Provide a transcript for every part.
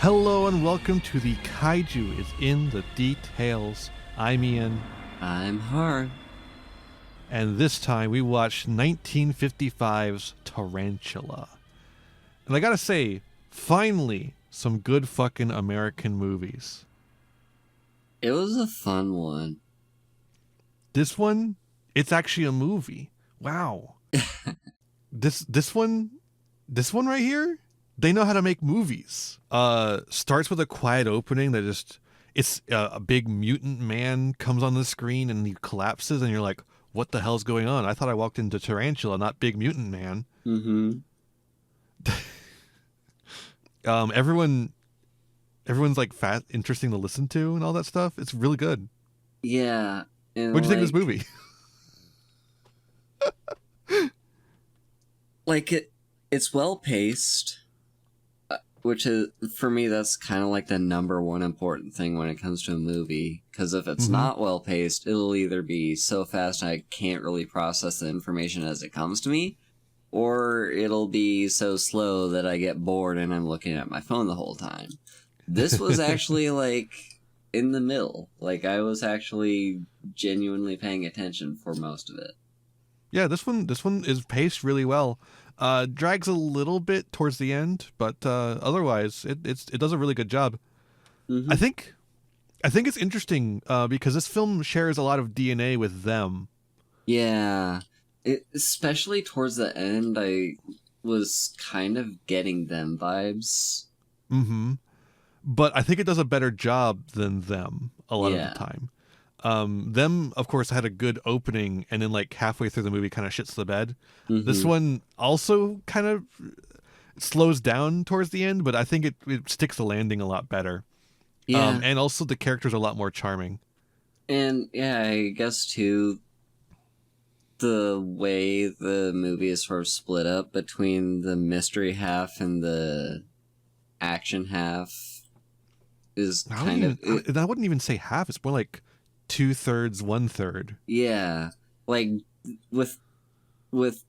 Hello and welcome to the Kaiju is in the Details. I'm Ian. I'm Haru. And this time we watched 1955's Tarantula. And I gotta say, finally, some good fucking American movies. It was a fun one. This one, it's actually a movie. Wow. This one right here, they know how to make movies. Starts with a quiet opening that it's a big mutant man comes on the screen and he collapses and you're like, what the hell's going on? I thought I walked into Tarantula, not Big Mutant Man. Mm-hmm. Everyone's like fat, interesting to listen to and all that stuff. It's really good. Yeah. What'd you think of this movie? It's well paced, which is, for me, that's kind of like the number one important thing when it comes to a movie. Because if it's not well paced, it'll either be so fast I can't really process the information as it comes to me, or it'll be so slow that I get bored and I'm looking at my phone the whole time. This was actually like in the middle. Like I was actually genuinely paying attention for most of it. Yeah, this one is paced really well. Drags a little bit towards the end, but otherwise it does a really good job. Mm-hmm. I think it's interesting because this film shares a lot of DNA with them. Yeah, especially towards the end, I was kind of getting them vibes. Mm-hmm. But I think it does a better job than them a lot of the time. Them, of course, had a good opening, and then like halfway through the movie kind of shits the bed. Mm-hmm. This one also kind of slows down towards the end, but I think it sticks the landing a lot better. Yeah. And also the characters are a lot more charming. And yeah, I guess too, the way the movie is sort of split up between the mystery half and the action half is I wouldn't even say half. It's more like 2/3, 1/3. Yeah, like with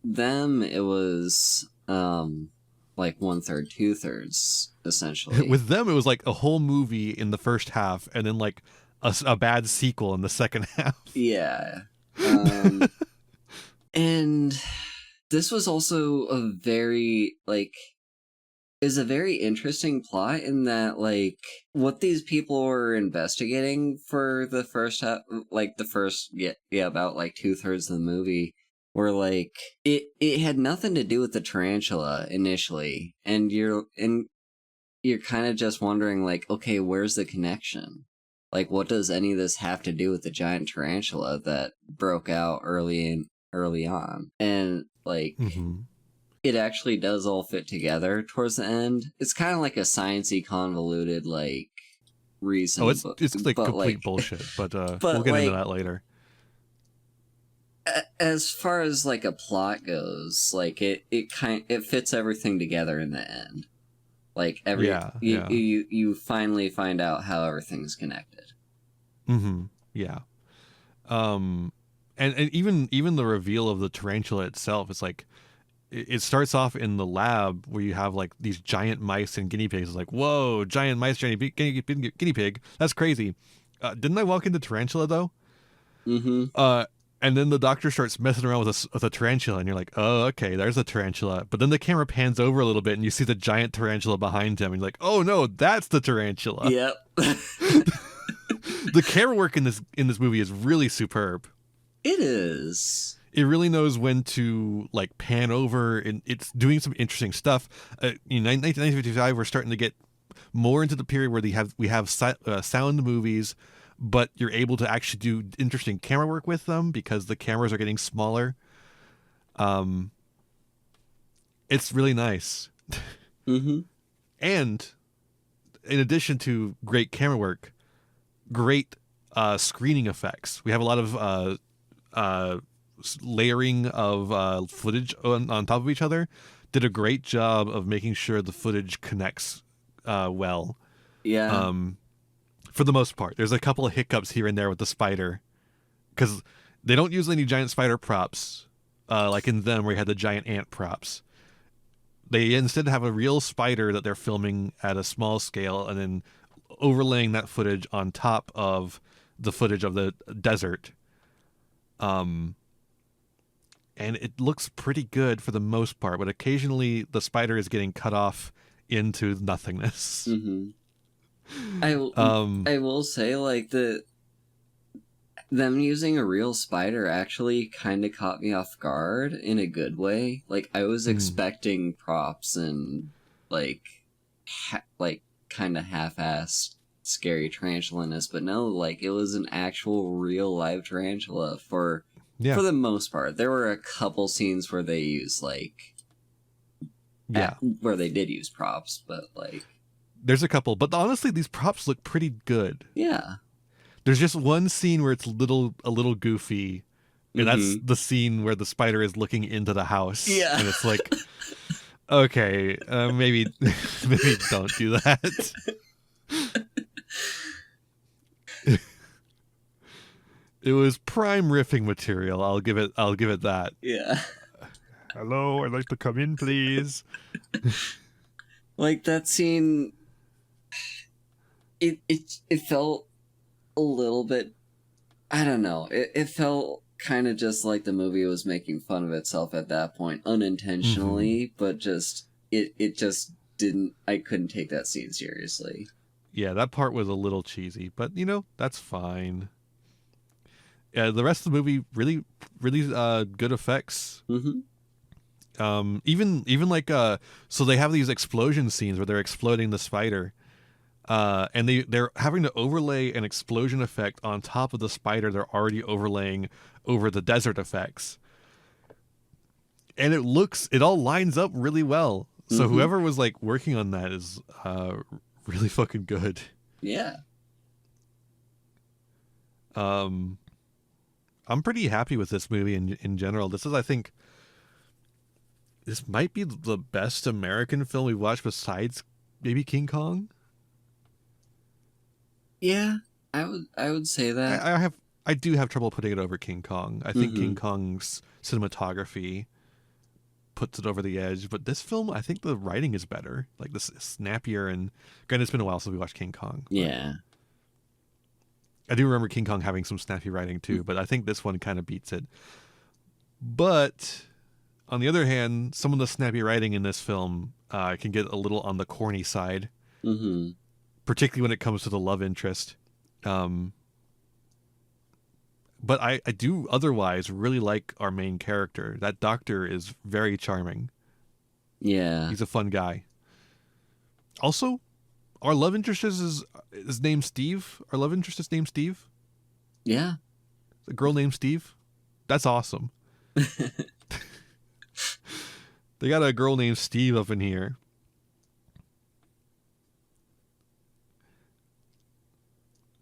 them, it was like 1/3, 2/3 essentially. With them, it was like a whole movie in the first half, and then like a bad sequel in the second half. Yeah, and this was also a very is a very interesting plot in that, like, what these people were investigating for the first half, like, the first, about, like, 2/3 of the movie, were, like, it had nothing to do with the tarantula initially, and you're kind of just wondering, like, okay, where's the connection? Like, what does any of this have to do with the giant tarantula that broke out early on? And, like... Mm-hmm. It actually does all fit together towards the end. It's kind of like a sciencey, convoluted, like, reason. Oh, it's like complete bullshit, but we'll get into that later. As far as, like, a plot goes, like, it fits everything together in the end. Like, you finally find out how everything's connected. Mm-hmm. Yeah. And even the reveal of the tarantula itself is like, it starts off in the lab where you have like these giant mice and guinea pigs. It's like, whoa, giant mice, guinea pig. That's crazy. Didn't I walk into tarantula though? Mm-hmm. And then the doctor starts messing around with a tarantula, and you're like, oh, okay, there's a tarantula. But then the camera pans over a little bit, and you see the giant tarantula behind him, and you're like, oh no, that's the tarantula. Yep. The camera work in this movie is really superb. It is. It really knows when to like pan over, and it's doing some interesting stuff. In 1955, we're starting to get more into the period where we have sound movies, but you're able to actually do interesting camera work with them because the cameras are getting smaller. It's really nice. Mm-hmm. And in addition to great camera work, great screening effects. We have a lot of layering of footage on top of each other. Did a great job of making sure the footage connects well. Yeah. For the most part, there's a couple of hiccups here and there with the spider, because they don't use any giant spider props like in them where you had the giant ant props. they instead have a real spider that they're filming at a small scale and then overlaying that footage on top of the footage of the desert. And it looks pretty good for the most part, but occasionally the spider is getting cut off into nothingness. Mm-hmm. I will say, like, them using a real spider actually kind of caught me off guard in a good way. Like, I was expecting props and, like, kind of half-assed scary tarantulaness, but no, like, it was an actual real live tarantula for the most part. There were a couple scenes where they used, like, where they did use props, but, like, there's a couple, but honestly, these props look pretty good. Yeah. There's just one scene where it's a little goofy, and that's the scene where the spider is looking into the house. Yeah. And it's like, okay, maybe don't do that. It was prime riffing material. I'll give it that. Yeah. Hello, I'd like to come in, please. Like, that scene, it felt a little bit, I don't know, it felt kind of just like the movie was making fun of itself at that point, unintentionally, but just, it just didn't, I couldn't take that scene seriously. Yeah, that part was a little cheesy, but, that's fine. Yeah, the rest of the movie, really, really good effects. Even like, so they have these explosion scenes where they're exploding the spider. And they're having to overlay an explosion effect on top of the spider they're already overlaying over the desert effects. And it all lines up really well. So whoever was like working on that is really fucking good. Yeah. I'm pretty happy with this movie in general. This might be the best American film we've watched besides maybe King Kong. Yeah, I would say that. I do have trouble putting it over King Kong. I think King Kong's cinematography puts it over the edge, but this film, I think the writing is better. Like, this is snappier, and granted, it's been a while since we watched King Kong. Yeah. I do remember King Kong having some snappy writing too, but I think this one kind of beats it. But on the other hand, some of the snappy writing in this film can get a little on the corny side, particularly when it comes to the love interest. But I do otherwise really like our main character. That doctor is very charming. Yeah. He's a fun guy. Also, our love interest is named Steve. Our love interest is named Steve. Yeah. A girl named Steve. That's awesome. They got a girl named Steve up in here.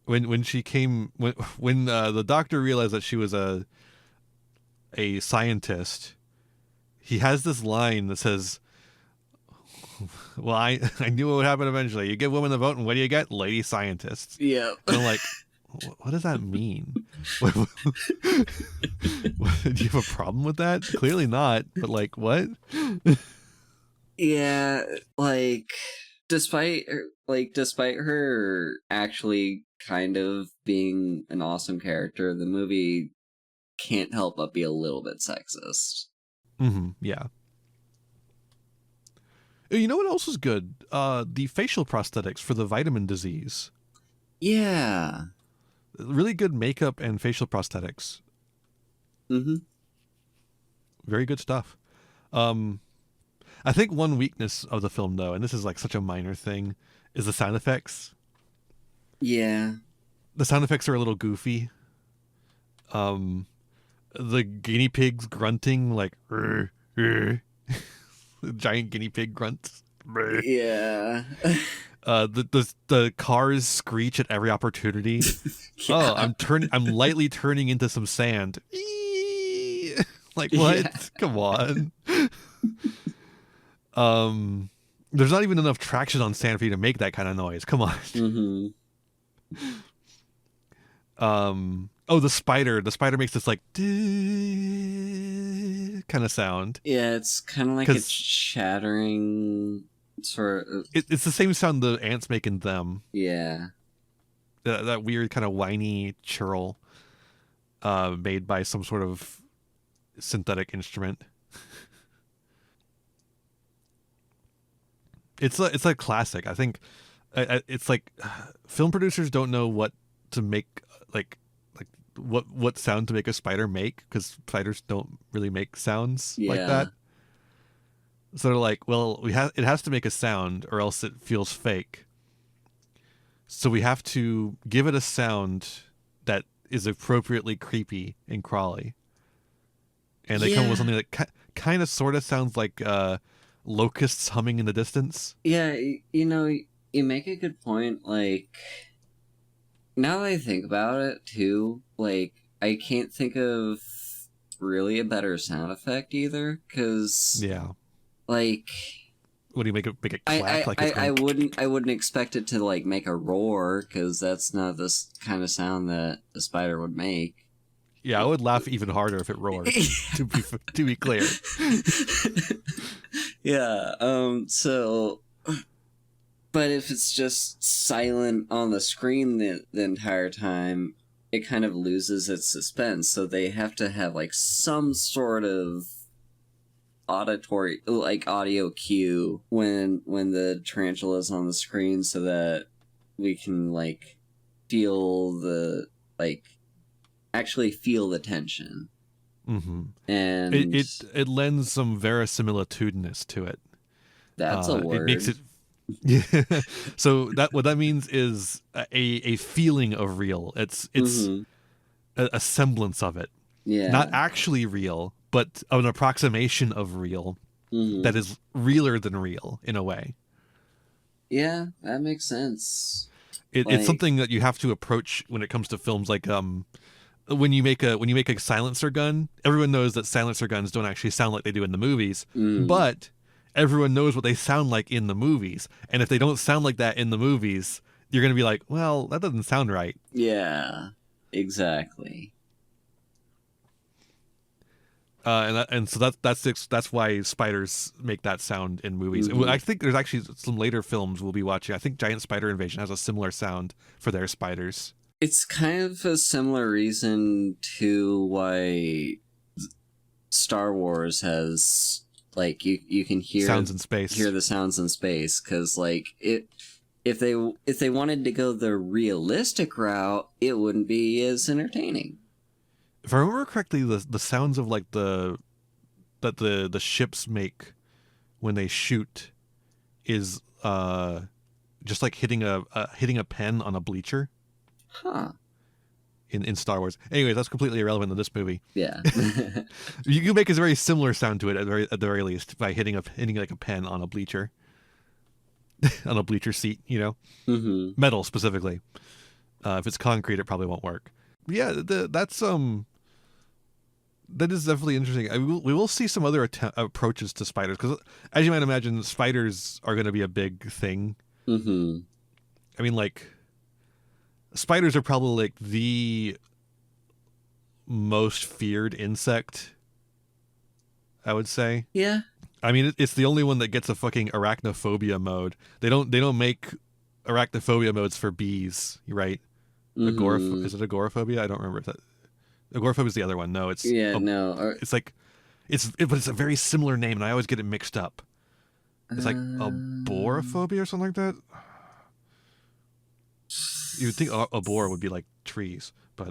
When she came, when the doctor realized that she was a scientist, he has this line that says, well, I knew what would happen eventually. You give women the vote, and what do you get? Lady scientists. Yeah. And I'm like, what does that mean? Do you have a problem with that? Clearly not. But, like, what? Yeah, like, despite her actually kind of being an awesome character, the movie can't help but be a little bit sexist. Yeah. You know what else is good? The facial prosthetics for the vitamin disease. Yeah. Really good makeup and facial prosthetics. Very good stuff. I think one weakness of the film, though, and this is like such a minor thing, is the sound effects. Yeah. The sound effects are a little goofy. The guinea pigs grunting, like, the giant guinea pig grunts. Yeah. The cars screech at every opportunity. Yeah. Oh, I'm lightly turning into some sand. Like, what? Yeah. Come on. There's not even enough traction on sand for you to make that kind of noise. Come on. Oh, the spider makes this like dick kind of sound. Yeah, it's kind of like a chattering sort of... It's the same sound the ants make in Them. Yeah. That weird kind of whiny churl made by some sort of synthetic instrument. It's a classic. I think it's like film producers don't know what to make, like what sound to make a spider make, because spiders don't really make sounds like that. So they're like, well, it has to make a sound or else it feels fake. So we have to give it a sound that is appropriately creepy and crawly. And they come up with something that kind of sort of sounds like locusts humming in the distance. Yeah, you know, you make a good point. Like, now that I think about it, too, like, I can't think of really a better sound effect either, because... Yeah. Like... What do you make it clack? I wouldn't expect it to, like, make a roar, because that's not this kind of sound that a spider would make. Yeah, I would laugh even harder if it roared, to be clear. Yeah, so... But if it's just silent on the screen the entire time, it kind of loses its suspense, so they have to have, like, some sort of auditory, like, audio cue when the tarantula's on the screen, so that we can, like, feel the, like, actually feel the tension. Mm-hmm. And it lends some verisimilitudinous to it. That's a word. It makes it... Yeah. So what that means is a feeling of real. It's Mm-hmm. a semblance of it. Yeah. Not actually real, but an approximation of real Mm-hmm. that is realer than real in a way. Yeah, that makes sense. It's something that you have to approach when it comes to films, like when you make a silencer gun. Everyone knows that silencer guns don't actually sound like they do in the movies, but everyone knows what they sound like in the movies. And if they don't sound like that in the movies, you're going to be like, well, that doesn't sound right. Yeah, exactly. And so that's why spiders make that sound in movies. Mm-hmm. I think there's actually some later films we'll be watching. I think Giant Spider Invasion has a similar sound for their spiders. It's kind of a similar reason to why Star Wars has, like, you can hear sounds in space. Hear the sounds in space, because, like, if they wanted to go the realistic route, it wouldn't be as entertaining. If I remember correctly, the sounds of, like, the ships make when they shoot is just like hitting a pen on a bleacher. Huh. In Star Wars. Anyways, that's completely irrelevant to this movie. Yeah. You can make a very similar sound to it at the very least by hitting like a pen on a bleacher. On a bleacher seat, you know? Mm-hmm. Metal specifically. If it's concrete, it probably won't work. But yeah, that is definitely interesting. We will see some other approaches to spiders, because as you might imagine, spiders are going to be a big thing. Mm-hmm. I mean, like, spiders are probably, like, the most feared insect, I would say. Yeah. I mean, it's the only one that gets a fucking arachnophobia mode. They don't make arachnophobia modes for bees, right? Mm-hmm. Is it agoraphobia? I don't remember if that... Agoraphobia is the other one. No, it's... no. It's like... But it's a very similar name, and I always get it mixed up. It's like aborophobia or something like that. You would think a boar would be like trees, but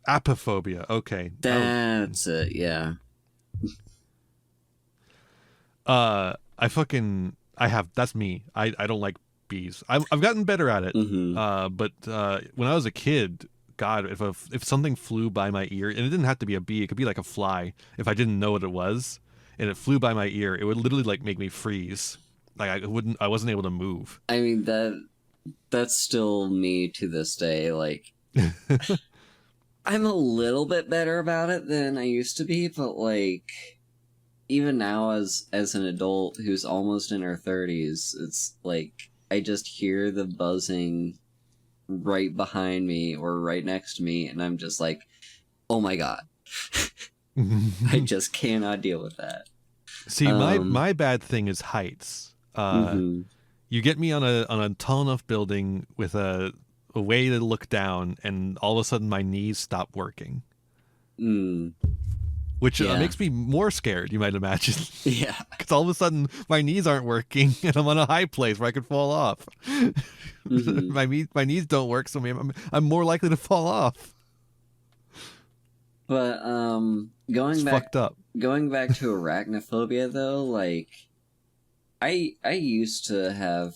apophobia. Okay, that's it. Yeah. That's me. I don't like bees. I've gotten better at it. Mm-hmm. But when I was a kid, God, if something flew by my ear, and it didn't have to be a bee, it could be like a fly. If I didn't know what it was, and it flew by my ear, it would literally, like, make me freeze. Like, I wasn't able to move. I mean, that's still me to this day. Like, I'm a little bit better about it than I used to be, but, like, even now as an adult who's almost in her 30s, it's like I just hear the buzzing right behind me or right next to me, and I'm just like, oh my god. I just cannot deal with that. See, my bad thing is heights. You get me on a tall enough building with a way to look down, and all of a sudden my knees stop working. Which makes me more scared, you might imagine. Yeah. Because all of a sudden my knees aren't working, and I'm on a high place where I could fall off. My knees don't work, so I'm more likely to fall off. But fucked up. Going back to arachnophobia though, like I used to have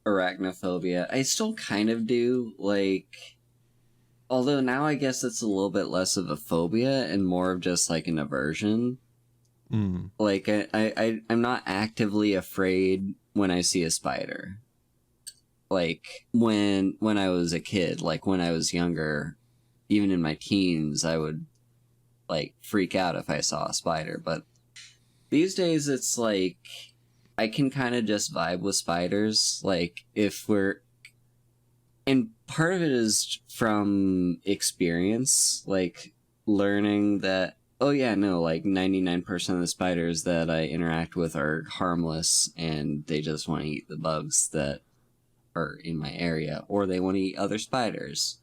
arachnophobia. I still kind of do, like, although now I guess it's a little bit less of a phobia and more of just like an aversion. Like I'm not actively afraid when I see a spider. Like when I was a kid, like when I was younger, even in my teens, I would like freak out if I saw a spider. But these days it's like I can kind of just vibe with spiders. Like and part of it is from experience, like learning that, oh yeah, no, like 99% of the spiders that I interact with are harmless and they just want to eat the bugs that are in my area, or they want to eat other spiders.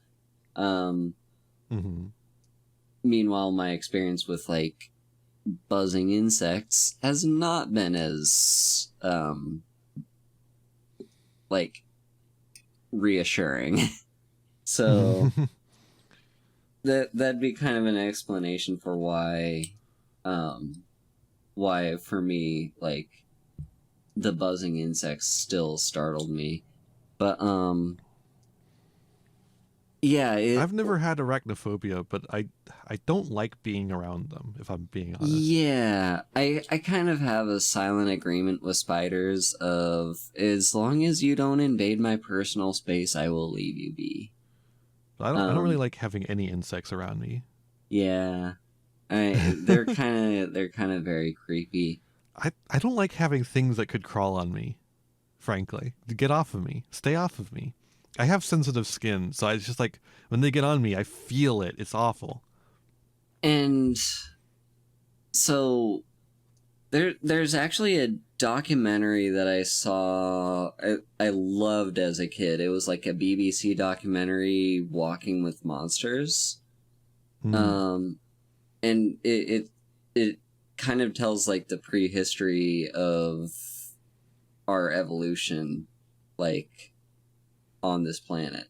Meanwhile, my experience with like buzzing insects has not been as like reassuring. So that'd be kind of an explanation for why for me, like, the buzzing insects still startled me. But yeah, I've never had arachnophobia, but I don't like being around them, if I'm being honest. Yeah, I kind of have a silent agreement with spiders of, as long as you don't invade my personal space, I will leave you be. I don't really like having any insects around me. Yeah, they're kind of very creepy. I don't like having things that could crawl on me, frankly. Get off of me. Stay off of me. I have sensitive skin, so it's just like, when they get on me, I feel it. It's awful. And so there's actually a documentary that I saw I loved as a kid. It was like a BBC documentary, Walking with Monsters. And it kind of tells like the prehistory of our evolution, like, on this planet.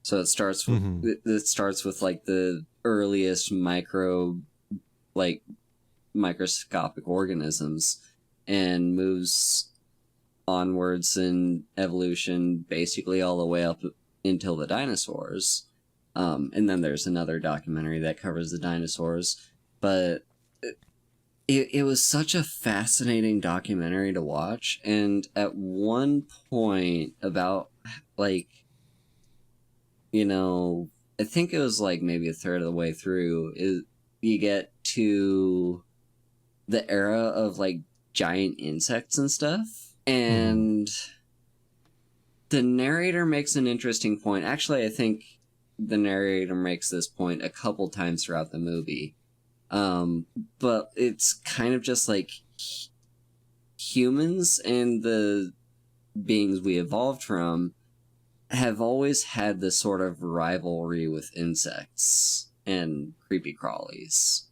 So it starts with like the earliest microscopic organisms, and moves onwards in evolution basically all the way up until the dinosaurs. And then there's another documentary that covers the dinosaurs, but it was such a fascinating documentary to watch. And at one point, about like, you know, I think it was like maybe a third of the way through, you get to the era of like giant insects and stuff. And the narrator makes an interesting point. Actually, I think the narrator makes this point a couple times throughout the movie. But it's kind of just like humans and the beings we evolved from have always had this sort of rivalry with insects and creepy crawlies.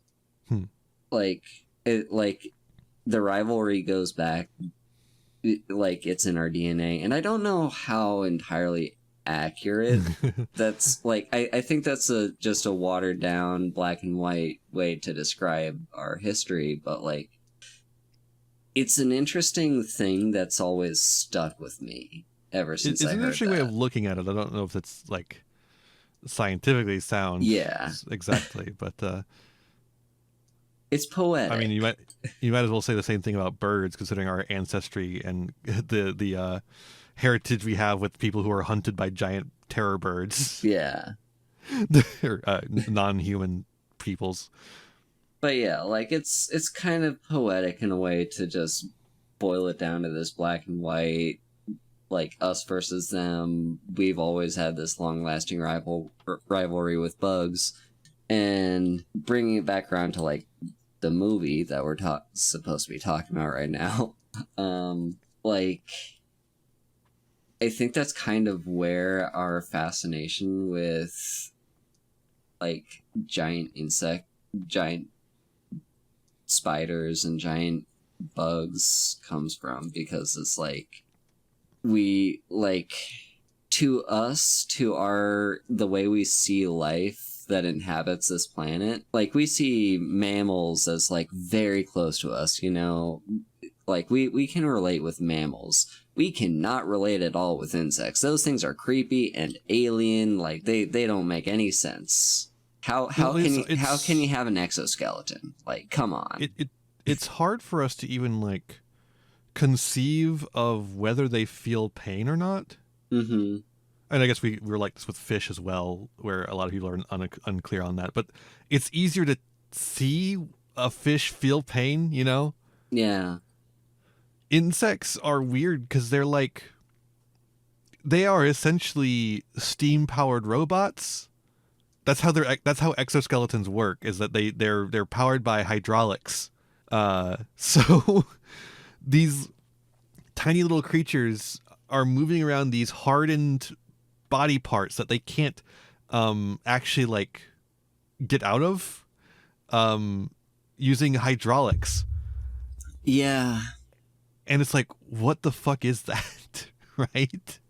Like the rivalry goes back, like it's in our DNA, and I don't know how entirely accurate that's like. I think that's just a watered down black and white way to describe our history, but like, it's an interesting thing that's always stuck with me ever since. It's an interesting way of looking at it. I don't know if it's like scientifically sound. Yeah, exactly, but it's poetic. I mean, you might as well say the same thing about birds, considering our ancestry and the heritage we have with people who are hunted by giant terror birds. Yeah, or non-human peoples. But yeah, like it's kind of poetic in a way to just boil it down to this black and white, like us versus them. We've always had this long-lasting rivalry with bugs, and bringing it back around to like the movie that we're supposed to be talking about right now, like, I think that's kind of where our fascination with, like, giant spiders and giant bugs comes from, because it's like, we, like, to us, the way we see life that inhabits this planet, like, we see mammals as, like, very close to us, you know, like, we can relate with mammals. We cannot relate at all with insects. Those things are creepy and alien, like, they don't make any sense. How can you have an exoskeleton? Like, come on. It's hard for us to even, like, conceive of whether they feel pain or not. Mm-hmm. And I guess we're like this with fish as well, where a lot of people are unclear on that. But it's easier to see a fish feel pain, you know? Yeah. Insects are weird because they are essentially steam-powered robots. That's how exoskeletons work, is that they're powered by hydraulics. So these tiny little creatures are moving around these hardened body parts that they can't actually, like, get out of using hydraulics. Yeah. And it's like, what the fuck is that? Right?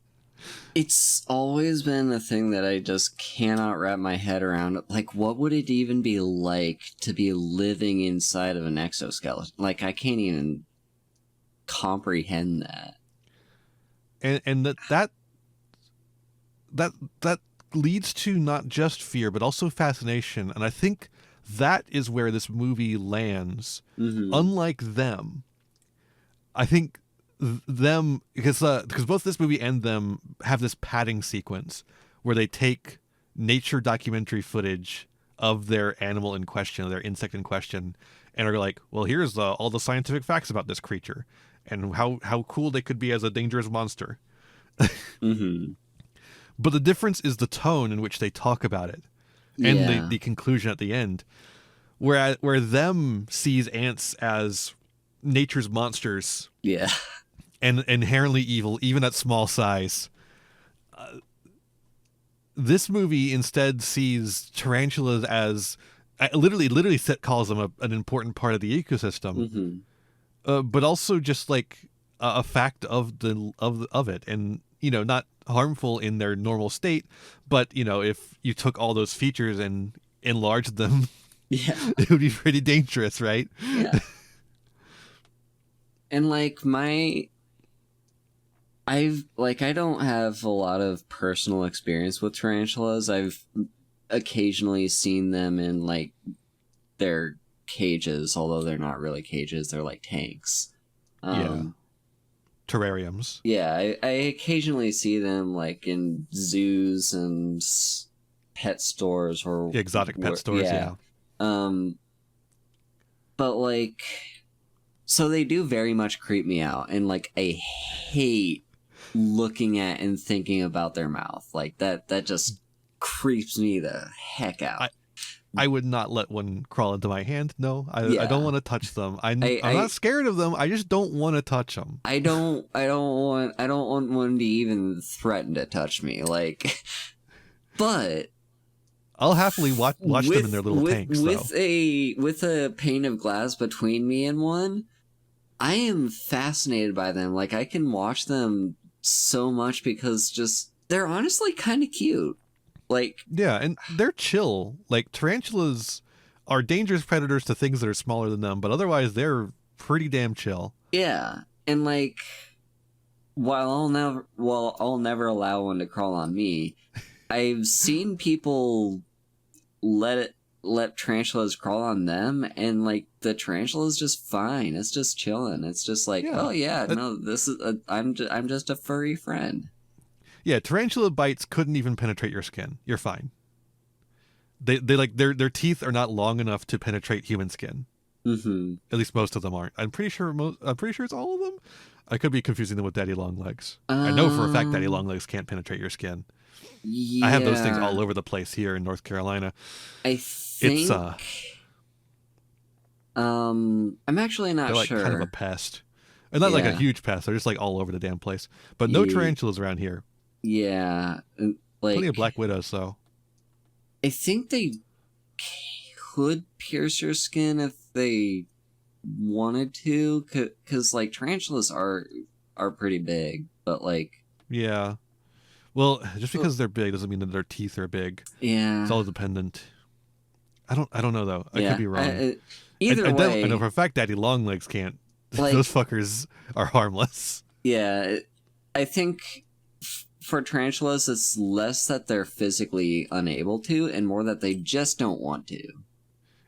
It's always been a thing that I just cannot wrap my head around. Like, what would it even be like to be living inside of an exoskeleton? Like, I can't even comprehend that. And that leads to not just fear, but also fascination. And I think that is where this movie lands. Mm-hmm. Unlike them, I think them, because both this movie and them have this padding sequence where they take nature documentary footage of their animal in question, their insect in question, and are like, well, here's all the scientific facts about this creature and how cool they could be as a dangerous monster. Mm-hmm. But the difference is the tone in which they talk about it, and the conclusion at the end, where them sees ants as nature's monsters, and inherently evil, even at small size. This movie instead sees tarantulas as literally calls them an important part of the ecosystem, but also just like a fact of it, and you know, not harmful in their normal state, but you know, if you took all those features and enlarged them, it would be pretty dangerous, right? Yeah. And like I don't have a lot of personal experience with tarantulas. I've occasionally seen them in like their cages, although they're not really cages, they're like tanks. Terrariums. Yeah, I occasionally see them like in zoos and pet stores or exotic pet stores. But like, so they do very much creep me out, and like I hate looking at and thinking about their mouth. Like that just creeps me the heck out. I would not let one crawl into my hand. No, I don't want to touch them. I'm not scared of them. I just don't want to touch them. I don't want one to even threaten to touch me. Like, but I'll happily watch them in their little tanks. With a pane of glass between me and one, I am fascinated by them. Like, I can watch them so much because just they're honestly kind of cute. Like, yeah, and they're chill. Like, tarantulas are dangerous predators to things that are smaller than them, but otherwise they're pretty damn chill. Yeah, and like, while I'll never allow one to crawl on me, I've seen people let tarantulas crawl on them, and like the tarantula is just fine. It's just chilling. It's just like, I'm just a furry friend. Yeah, tarantula bites couldn't even penetrate your skin. You're fine. They like their teeth are not long enough to penetrate human skin. Mm-hmm. At least most of them aren't. I'm pretty sure it's all of them. I could be confusing them with daddy long legs. I know for a fact daddy long legs can't penetrate your skin. Yeah. I have those things all over the place here in North Carolina. I think I'm actually not They're like sure. kind of a pest. And not like a huge pest. They're just like all over the damn place. But no tarantulas around here. Yeah. Like, Plenty of black widows, though. I think they could pierce your skin if they wanted to, because like tarantulas are pretty big, but like, yeah. Well, just because they're big doesn't mean that their teeth are big. Yeah. It's all dependent. I don't know though. I could be wrong. Either way, I know for a fact Daddy Longlegs can't. Like, those fuckers are harmless. Yeah, I think for tarantulas, it's less that they're physically unable to, and more that they just don't want to.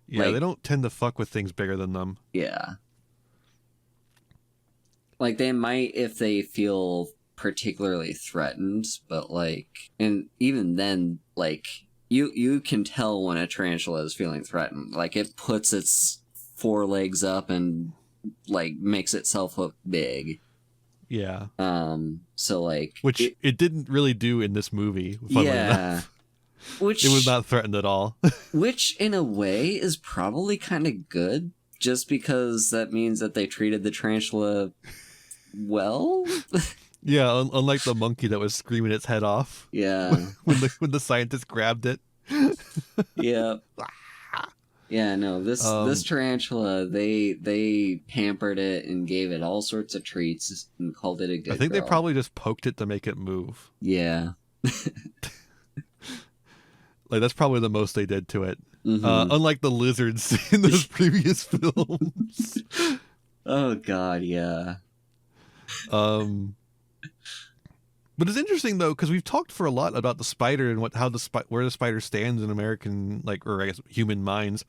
Yeah, they don't tend to fuck with things bigger than them. Yeah. Like, they might if they feel particularly threatened, but like, and even then, like, you can tell when a tarantula is feeling threatened. Like, it puts its forelegs up and like makes itself look big. Yeah. So like, which it didn't really do in this movie. Enough. Which it was not threatened at all. Which in a way is probably kind of good, just because that means that they treated the tarantula well. Yeah, unlike the monkey that was screaming its head off. Yeah. when the scientist grabbed it. Yeah. Yeah, no, this tarantula, they pampered it and gave it all sorts of treats and called it a good I think girl. they probably just poked it to make it move. Yeah. Like, that's probably the most they did to it. Mm-hmm. Unlike the lizards in those previous films. Oh, God, yeah. But it's interesting though, because we've talked for a lot about the spider and where the spider stands in American, like, or I guess human minds,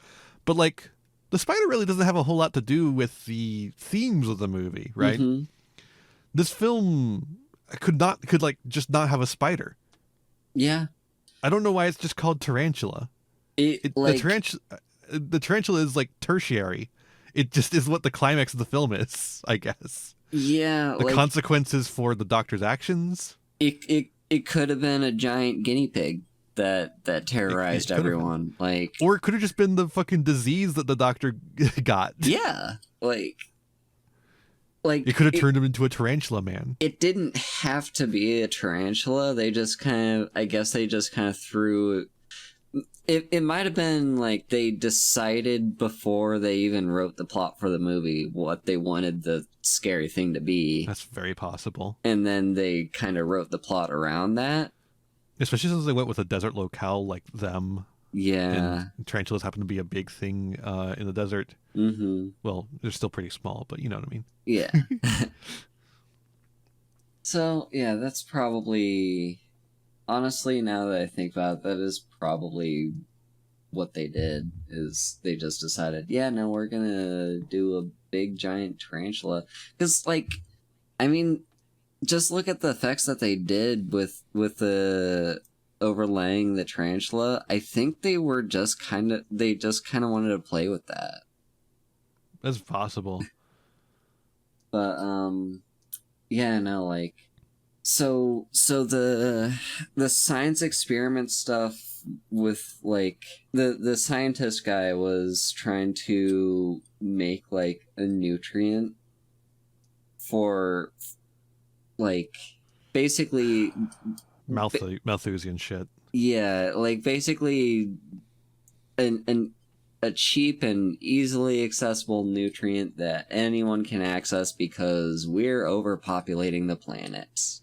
but like the spider really doesn't have a whole lot to do with the themes of the movie, right? Mm-hmm. This film could just not have a spider. Yeah, I don't know why it's just called Tarantula. The tarantula is like tertiary. It just is what the climax of the film is, I guess. Yeah, the consequences for the doctor's actions. It could have been a giant guinea pig that terrorized everyone. Like, or it could have just been the fucking disease that the doctor got. Yeah, like it could have turned him into a tarantula man. It didn't have to be a tarantula. They just kind of threw. It might have been like they decided before they even wrote the plot for the movie what they wanted the scary thing to be. That's very possible. And then they kind of wrote the plot around that. Especially since they went with a desert locale like them. Yeah. And tarantulas happen to be a big thing in the desert. Mm-hmm. Well, they're still pretty small, but you know what I mean. Yeah. So, yeah, that's probably... Honestly, now that I think about it, that is probably what they did, is they just decided, yeah, no, we're gonna do a big giant tarantula. Because, like, I mean, just look at the effects that they did with the overlaying the tarantula. I think they just kind of wanted to play with that. That's possible. But, yeah, no, like, So the science experiment stuff with, like, the scientist guy was trying to make, like, a nutrient for, like, basically Malthusian shit. Yeah, like, basically a cheap and easily accessible nutrient that anyone can access because we're overpopulating the planet.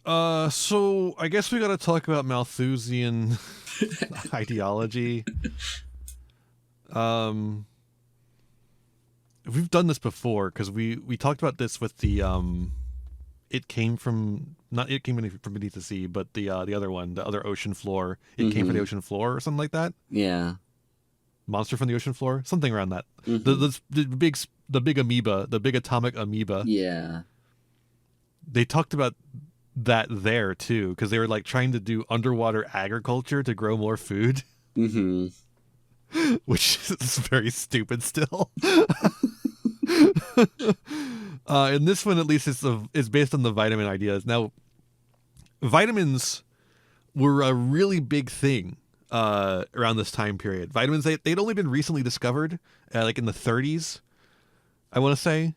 So I guess we got to talk about Malthusian ideology. We've done this before because we talked about this with the it came from beneath the sea, but the other one, the other ocean floor. It came from the ocean floor or something like that. Yeah. Monster from the ocean floor, something around that. Mm-hmm. The big amoeba, the big atomic amoeba. Yeah. They talked about that there too, because they were like trying to do underwater agriculture to grow more food. Mm-hmm. Which is very stupid still. And this one, at least, is based on the vitamin ideas. Now, vitamins were a really big thing around this time period. Vitamins, they'd only been recently discovered, like in the 30s, I want to say.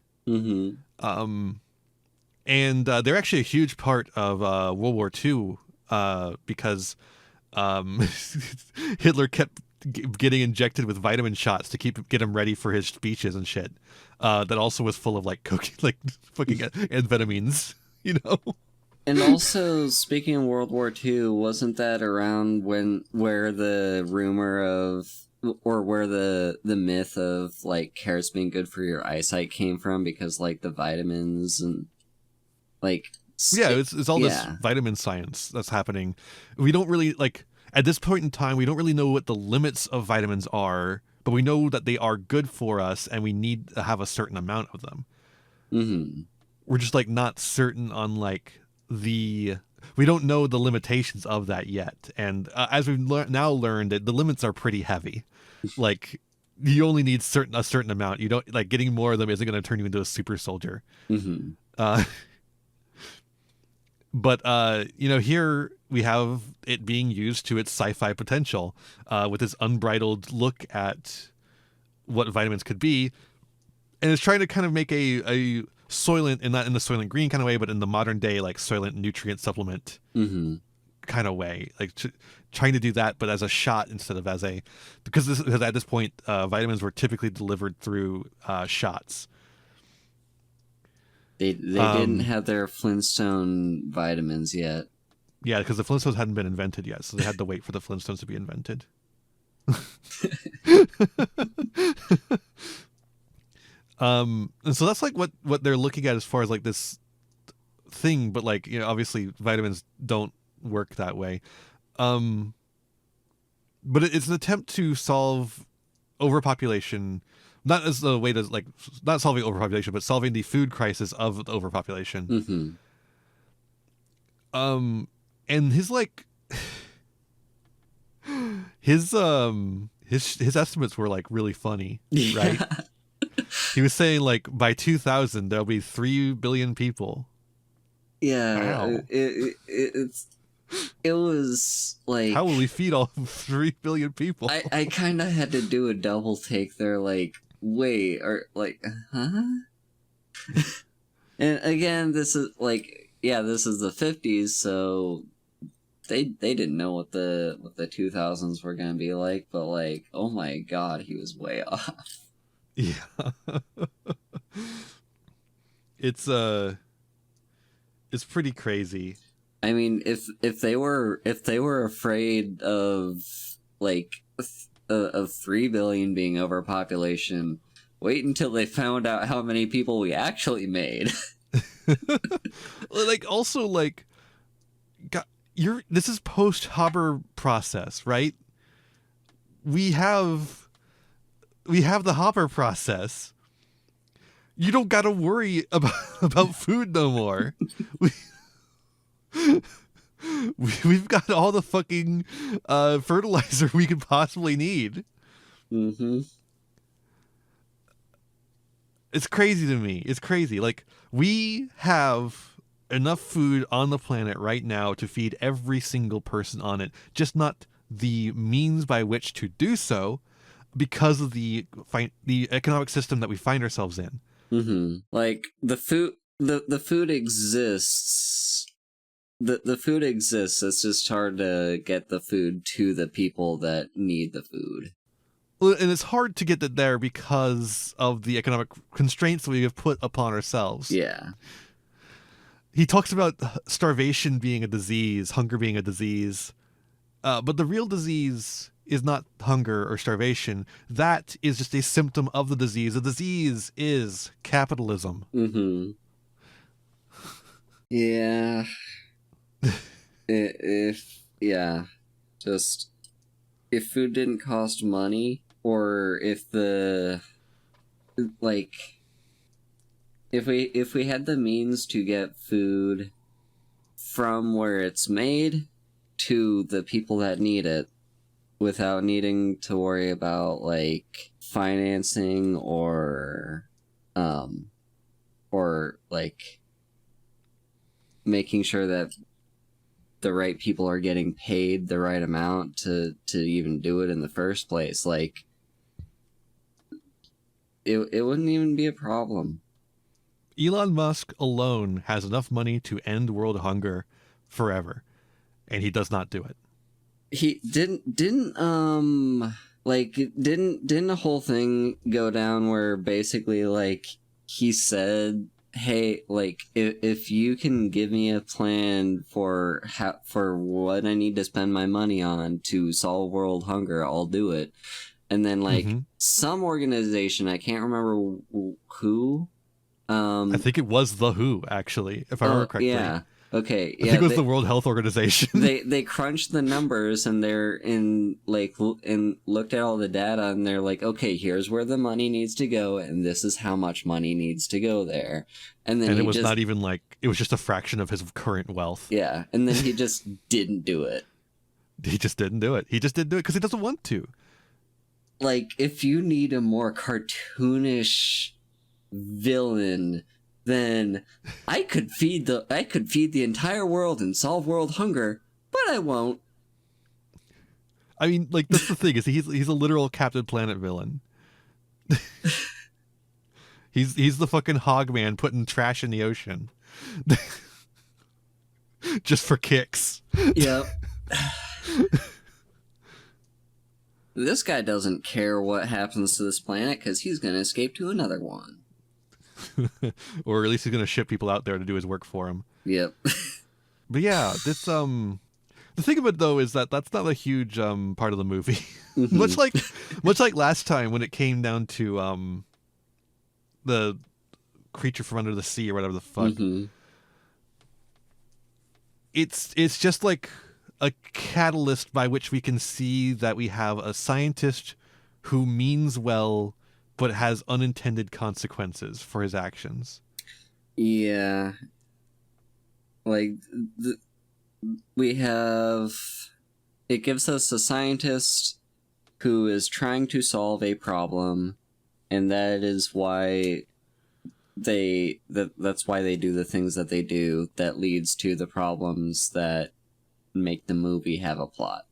And they're actually a huge part of World War II, because Hitler kept getting injected with vitamin shots to get him ready for his speeches and shit. That also was full of like cocaine, like fucking amphetamines, you know. And also, speaking of World War II, wasn't that around where the rumor of, or where the myth of like carrots being good for your eyesight came from? Because like the vitamins and like it's all this vitamin science that's happening. We don't really like at this point in time. We don't really know what the limits of vitamins are, but we know that they are good for us, and we need to have a certain amount of them. We're just like not certain on like we don't know the limitations of that yet, and as we've now learned, that the limits are pretty heavy. Like you only need a certain amount. You don't like getting more of them isn't going to turn you into a super soldier. But here we have it being used to its sci-fi potential, with this unbridled look at what vitamins could be, and it's trying to kind of make a Soylent, and not in the Soylent Green kind of way, but in the modern day like Soylent nutrient supplement kind of way, like trying to do that, but as a shot instead of because at this point vitamins were typically delivered through shots. They didn't have their Flintstone vitamins yet. Yeah, because the Flintstones hadn't been invented yet, so they had to wait for the Flintstones to be invented. And so that's like what they're looking at as far as like this thing, but like, obviously vitamins don't work that way. But it's an attempt to solve overpopulation, not as a way to like, not solving overpopulation, but solving the food crisis of the overpopulation. And his like his estimates were like really funny, right? He was saying like by 2000 there'll be 3 billion people. Yeah, wow. It was like, how will we feed all 3 billion people? I kind of had to do a double take there, like, wait, or like, huh? And again, this is like, this is the 50s, so they didn't know what the 2000s were gonna be like, but like, oh my god, he was way off. Yeah. It's pretty crazy. I mean, if they were afraid of like of 3 billion being overpopulation, wait until they found out how many people we actually made. Like, also, like, this is post Haber process, right? We have the Haber process. You don't gotta worry about food no more. We've got all the fucking fertilizer we could possibly need. It's crazy to me. It's crazy. Like, we have enough food on the planet right now to feed every single person on it, just not the means by which to do so, because of the economic system that we find ourselves in. Like, the food exists. The food exists. It's just hard to get the food to the people that need the food. Well, and it's hard to get it there because of the economic constraints that we have put upon ourselves. Yeah. He talks about starvation being a disease, hunger being a disease. But the real disease is not hunger or starvation. That is just a symptom of the disease. The disease is capitalism. Yeah. If food didn't cost money, or if if we had the means to get food from where it's made to the people that need it without needing to worry about like financing or like making sure that the right people are getting paid the right amount to even do it in the first place, like it wouldn't even be a problem. Elon Musk alone has enough money to end world hunger forever, and he does not do it. He didn't the whole thing go down where basically like he said, hey, like if you can give me a plan for what I need to spend my money on to solve world hunger, I'll do it. And then like some organization, I can't remember who. I think it was the WHO, actually, if I remember correctly. Yeah. Okay. I think it was the World Health Organization. They crunched the numbers and looked at all the data and they're like, okay, here's where the money needs to go, and this is how much money needs to go there. And then it was not even like, it was just a fraction of his current wealth. Yeah, and then he just didn't do it. He just didn't do it. He just didn't do it because he doesn't want to. Like, if you need a more cartoonish villain, then I could feed the entire world and solve world hunger, but I won't. I mean, like, that's the thing, is he's a literal Captain Planet villain. he's the fucking hog man putting trash in the ocean. Just for kicks. Yep. This guy doesn't care what happens to this planet because he's going to escape to another one. Or at least he's going to ship people out there to do his work for him. Yep. But yeah, this the thing of it though is that that's not a huge part of the movie. Mm-hmm. much like last time when it came down to the creature from under the sea or whatever the fuck. Mm-hmm. It's just like a catalyst by which we can see that we have a scientist who means well but has unintended consequences for his actions. Yeah. Like, we have... It gives us a scientist who is trying to solve a problem, and that is why that's why they do the things that they do that leads to the problems that make the movie have a plot.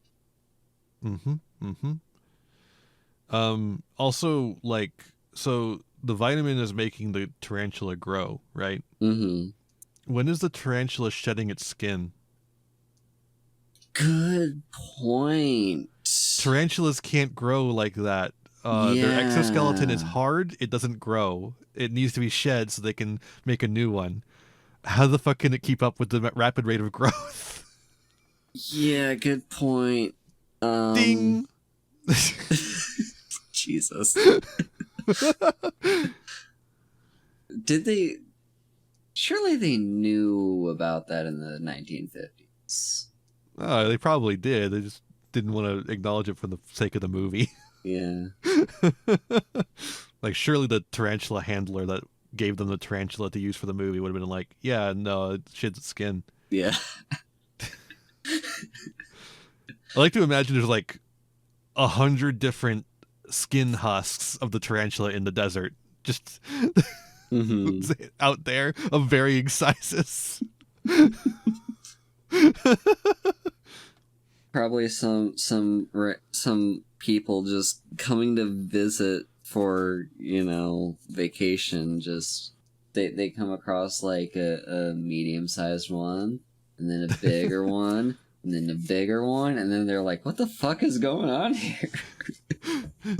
Also, like, so the vitamin is making the tarantula grow, right? When is the tarantula shedding its skin? Good point. Tarantulas can't grow like that. Their exoskeleton is hard. It doesn't grow. It needs to be shed so they can make a new one. How the fuck can it keep up with the rapid rate of growth? Yeah, good point. Ding! Jesus. Did they... Surely they knew about that in the 1950s. Oh, they probably did. They just didn't want to acknowledge it for the sake of the movie. Yeah. Like, surely the tarantula handler that gave them the tarantula to use for the movie would have been like, yeah, no, it sheds its skin. Yeah. I like to imagine there's like 100 different skin husks of the tarantula in the desert, just out there of varying sizes. Probably some people just coming to visit for, vacation. Just they come across like a medium-sized one, and then a bigger one, and then a bigger one, and then they're like, what the fuck is going on here?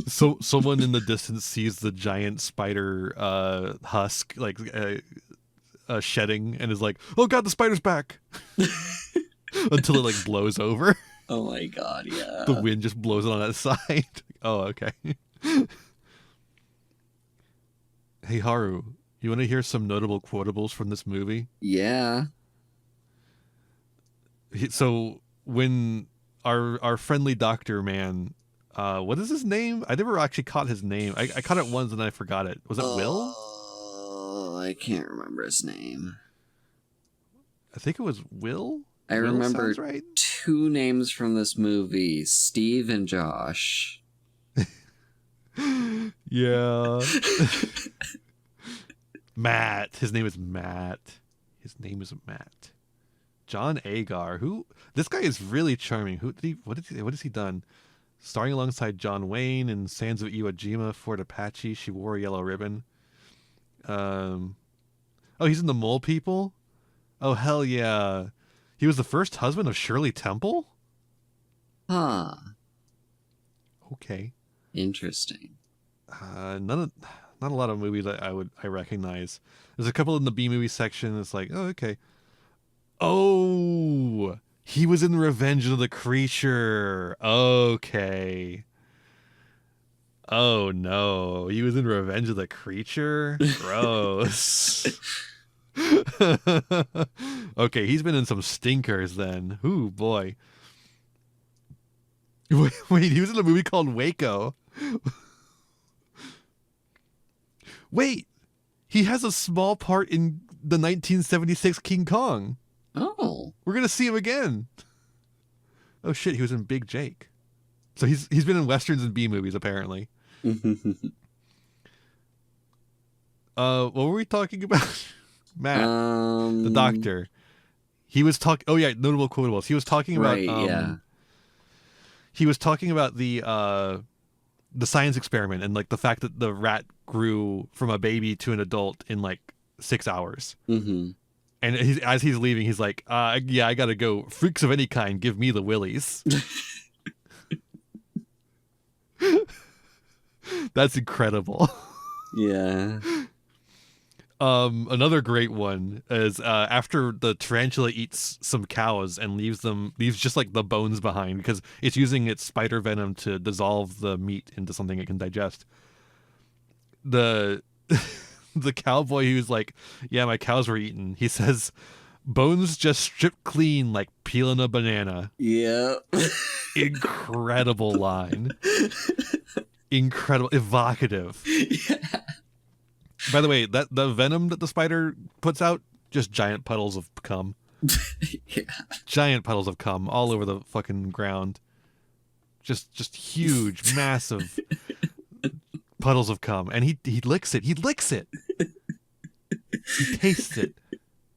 So someone in the distance sees the giant spider husk like shedding and is like, oh god, the spider's back. Until it like blows over. Oh my god, yeah. The wind just blows it on that side. Oh, okay. Hey Haru, you want to hear some notable quotables from this movie? Yeah. So when our friendly doctor man, what is his name? I never actually caught his name. I caught it once and then I forgot it. Was it Will? Oh, I can't remember his name. I think it was Will. I Will remember right? 2 names from this movie, Steve and Josh. Yeah. Matt. His name is Matt. John Agar. Who? This guy is really charming. What has he done? Starring alongside John Wayne in Sands of Iwo Jima, Fort Apache, She Wore a Yellow Ribbon. Oh, he's in The Mole People? Oh, hell yeah. He was the first husband of Shirley Temple? Huh. Okay. Interesting. Not a lot of movies that I recognize. There's a couple in the B movie section. It's like, oh, okay. Oh, he was in Revenge of the Creature. Okay. Oh no, he was in Revenge of the Creature? Gross. Okay, he's been in some stinkers then. Ooh, boy. Wait, he was in a movie called Waco. Wait, he has a small part in the 1976 King Kong. Oh. We're going to see him again. Oh shit, he was in Big Jake. So he's been in westerns and B movies apparently. What were we talking about? Matt, the doctor. He was talking. Oh yeah, notable quotables. He was talking about. Right. Yeah. He was talking about the science experiment and like the fact that the rat grew from a baby to an adult in like 6 hours. Mm-hmm. And as he's leaving, he's like, "Yeah, I gotta go. Freaks of any kind, give me the willies." That's incredible. Yeah. Another great one is after the tarantula eats some cows and leaves just like the bones behind because it's using its spider venom to dissolve the meat into something it can digest. The cowboy who's like, yeah, my cows were eaten. He says, bones just stripped clean like peeling a banana. Yeah. Incredible line. Incredible, evocative. Yeah. By the way, the venom that the spider puts out, just giant puddles of cum. Yeah. Giant puddles of cum all over the fucking ground. Just huge, massive puddles of cum. And he licks it. He licks it. He tastes it.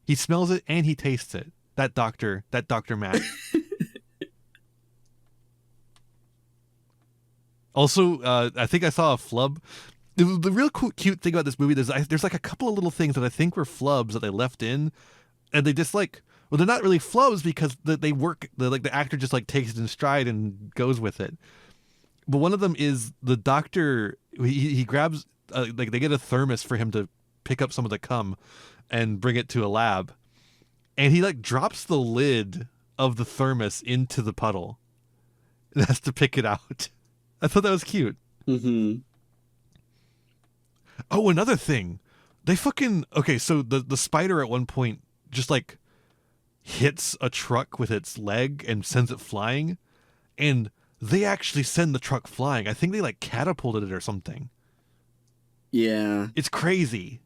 He smells it and he tastes it. That Dr. Matt. Also, I think I saw a flub. The real cute thing about this movie, there's like a couple of little things that I think were flubs that they left in, and they just like, well, they're not really flubs because they work. The actor just like takes it in stride and goes with it. But one of them is the doctor. He grabs like they get a thermos for him to pick up some of the cum and bring it to a lab, and he like drops the lid of the thermos into the puddle and has to pick it out. I thought that was cute. Mm-hmm. Oh, another thing. They fucking... Okay, so the spider at one point just, like, hits a truck with its leg and sends it flying. And they actually send the truck flying. I think they, like, catapulted it or something. Yeah. It's crazy.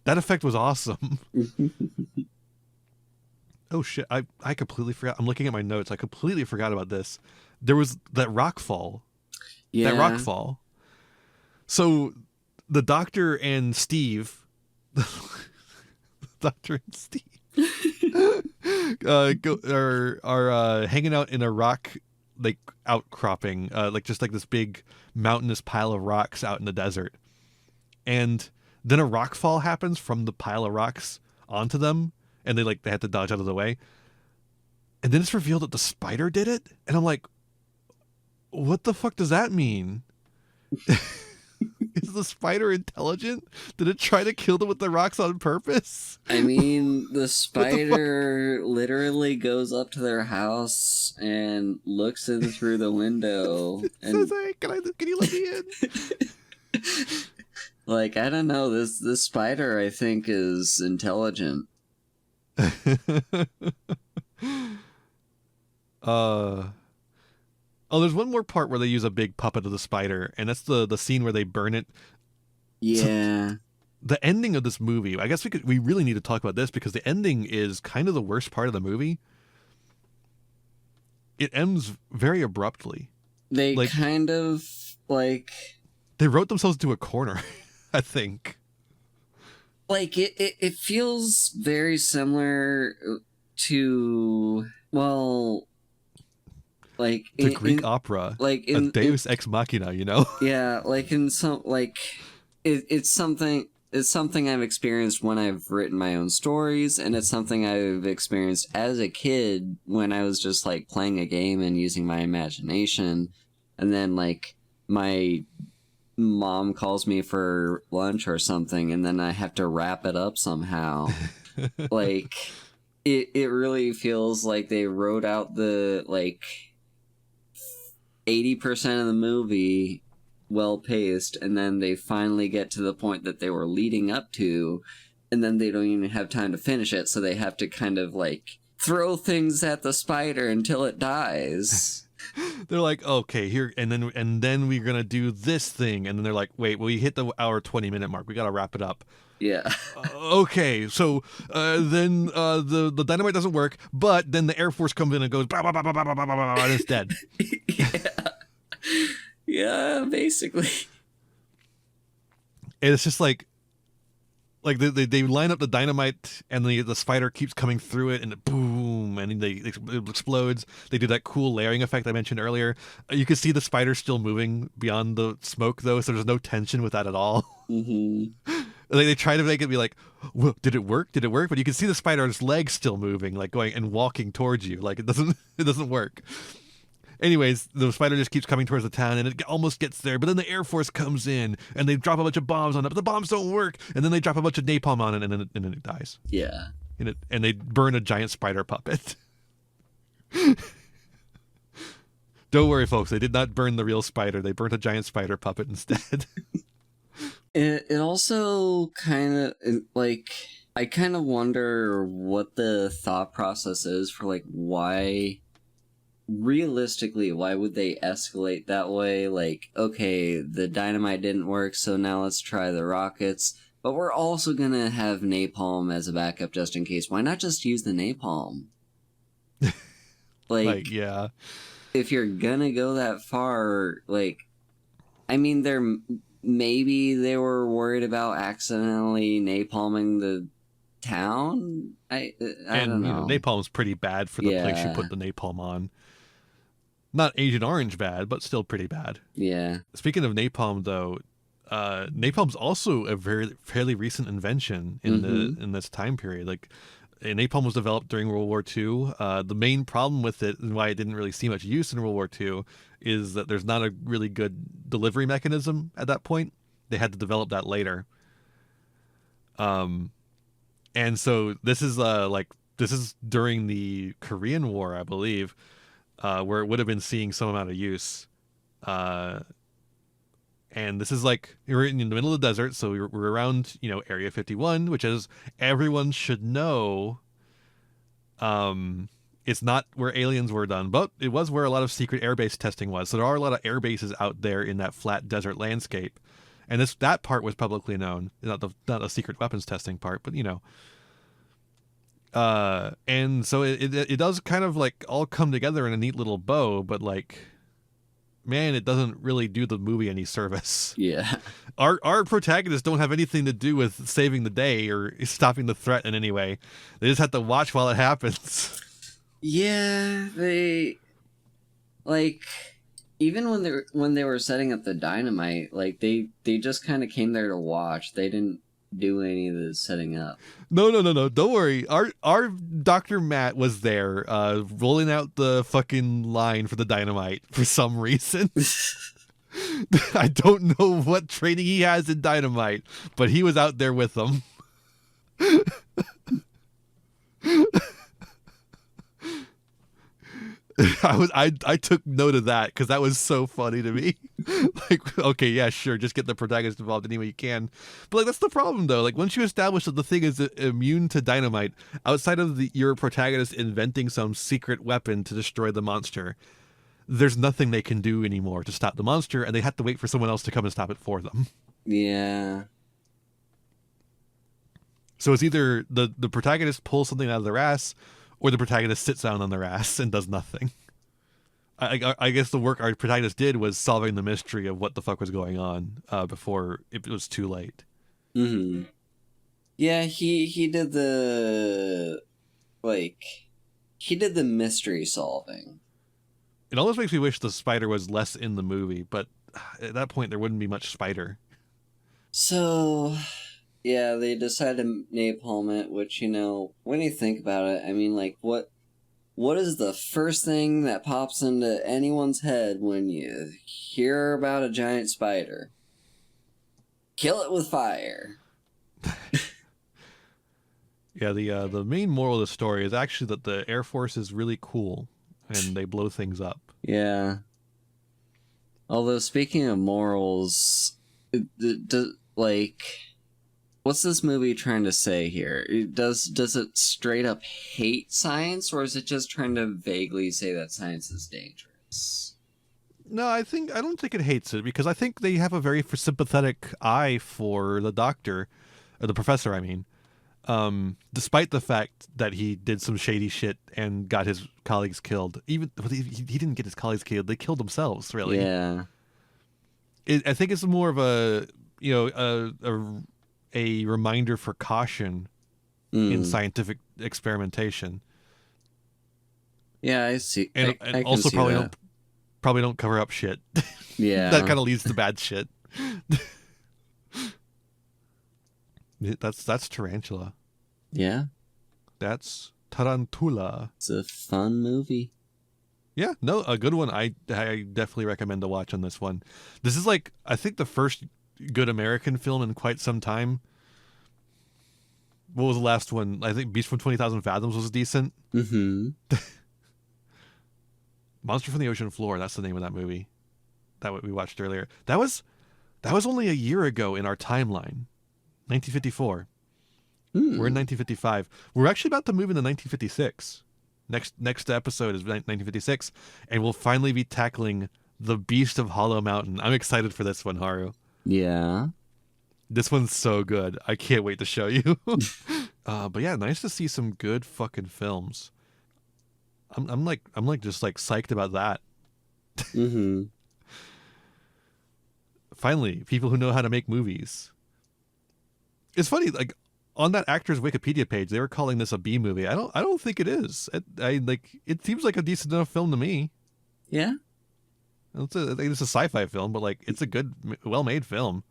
That effect was awesome. Oh, shit. I completely forgot. I'm looking at my notes. I completely forgot about this. There was that rock fall. Yeah. That rock fall. So the doctor and Steve, are hanging out in a rock like outcropping, like just like this big mountainous pile of rocks out in the desert, and then a rock fall happens from the pile of rocks onto them, and they have to dodge out of the way, and then it's revealed that the spider did it, and I'm like, what the fuck does that mean? Is the spider intelligent? Did it try to kill them with the rocks on purpose? I mean, the spider literally goes up to their house and looks in through the window. And says, hey, can you let me in? Like, I don't know, this spider I think is intelligent. Oh, there's one more part where they use a big puppet of the spider, and that's the scene where they burn it. Yeah. So the ending of this movie, I guess we really need to talk about this because the ending is kind of the worst part of the movie. It ends very abruptly. They kind of, like... They wrote themselves into a corner, I think. like it feels very similar to, well, like The Greek opera, like a Deus Ex Machina, you know? yeah, like in some, like it's something I've experienced when I've written my own stories, and it's something I've experienced as a kid when I was just like playing a game and using my imagination, and then like my mom calls me for lunch or something, and then I have to wrap it up somehow. Like it really feels like they wrote out the like 80% of the movie well paced, and then they finally get to the point that they were leading up to, and then they don't even have time to finish it, so they have to kind of like throw things at the spider until it dies. They're like, okay, here, and then we're gonna do this thing, and then they're like, wait, we hit the hour 20-minute mark, we gotta wrap it up. Yeah. Okay, so then the dynamite doesn't work, but then the Air Force comes in and goes, bah, bah, bah, bah, bah, bah, bah, bah, bah, and it's dead. Yeah. Yeah, basically. And it's just like they line up the dynamite, and the spider keeps coming through it, and it boom, and it explodes. They do that cool layering effect I mentioned earlier. You can see the spider still moving beyond the smoke, though, so there's no tension with that at all. Mm-hmm. Like they try to make it be like, well, did it work? Did it work? But you can see the spider's legs still moving, like going and walking towards you. Like it doesn't work. Anyways, the spider just keeps coming towards the town, and it almost gets there, but then the Air Force comes in, and they drop a bunch of bombs on it, but the bombs don't work, and then they drop a bunch of napalm on it, and then it dies. Yeah. And they burn a giant spider puppet. Don't worry, folks, they did not burn the real spider. They burnt a giant spider puppet instead. It also kind of, like, I kind of wonder what the thought process is for, like, why... Realistically, why would they escalate that way? Like, okay, the dynamite didn't work, so now let's try the rockets. But we're also gonna have napalm as a backup just in case. Why not just use the napalm? Like, yeah. if you're gonna go that far, like, I mean, maybe they were worried about accidentally napalming the town? I don't know. Napalm's pretty bad for the place you put the napalm on. Not Agent Orange bad, but still pretty bad. Yeah. Speaking of napalm, though, napalm's also a fairly recent invention in this time period. Like, napalm was developed during World War II. The main problem with it, and why it didn't really see much use in World War II, is that there's not a really good delivery mechanism at that point. They had to develop that later. And so this is during the Korean War, I believe. Where it would have been seeing some amount of use. And this is like, we're in the middle of the desert, so we're around, Area 51, which, as everyone should know, it's not where aliens were done, but it was where a lot of secret airbase testing was. So there are a lot of air bases out there in that flat desert landscape. And that part was publicly known, not the secret weapons testing part, but and so it does kind of like all come together in a neat little bow, but like, man, it doesn't really do the movie any service. Yeah. Our protagonists don't have anything to do with saving the day or stopping the threat in any way. They just have to watch while it happens. Yeah, they, like, even when they were setting up the dynamite, like they just kind of came there to watch. They didn't do any of the setting up. No. Don't worry. Our Dr. Matt was there, rolling out the fucking line for the dynamite for some reason. I don't know what training he has in dynamite, but he was out there with them. I took note of that because that was so funny to me. Like, okay, yeah, sure, just get the protagonist involved any way you can. But like, that's the problem though. Like, once you establish that the thing is immune to dynamite, outside of your protagonist inventing some secret weapon to destroy the monster, there's nothing they can do anymore to stop the monster, and they have to wait for someone else to come and stop it for them. Yeah. So it's either the protagonist pulls something out of their ass, or the protagonist sits down on their ass and does nothing. I guess the work our protagonist did was solving the mystery of what the fuck was going on before it was too late. Mm-hmm. Yeah, he did the like he did the mystery solving. It almost makes me wish the spider was less in the movie, but at that point there wouldn't be much spider. So, yeah, they decided to napalm it, which, when you think about it, I mean, like, what is the first thing that pops into anyone's head when you hear about a giant spider? Kill it with fire. Yeah, the main moral of the story is actually that the Air Force is really cool and they blow things up. Yeah. Although, speaking of morals, what's this movie trying to say here? Does it straight up hate science, or is it just trying to vaguely say that science is dangerous? No, I don't think it hates it, because I think they have a very sympathetic eye for the doctor, or the professor, I mean. Despite the fact that he did some shady shit and got his colleagues killed. Even he didn't get his colleagues killed; they killed themselves. Really, Yeah. I think it's more of a a reminder for caution in scientific experimentation. Yeah, I see. And I also can see probably don't cover up shit. Yeah. That kind of leads to bad shit. That's Tarantula. Yeah. That's Tarantula. It's a fun movie. Yeah, no, a good one. I definitely recommend to watch on this one. This is like, I think, the first good American film in quite some time. What was the last one? I think Beast from 20,000 Fathoms was decent. Mm-hmm. Monster from the Ocean Floor, that's the name of that movie that we watched earlier. That was only a year ago in our timeline. 1954. We're in 1955. We're actually about to move into 1956. Next episode is 1956, and we'll finally be tackling the Beast of Hollow Mountain. I'm excited for this one, Haru. Yeah. This one's so good. I can't wait to show you. But yeah, nice to see some good fucking films. I'm like just like psyched about that. Mm-hmm. Finally, people who know how to make movies. It's funny, like, on that actor's Wikipedia page, they were calling this a B movie. I don't think it is. It seems like a decent enough film to me. Yeah. I think it's a sci-fi film, but like, it's a good, well-made film.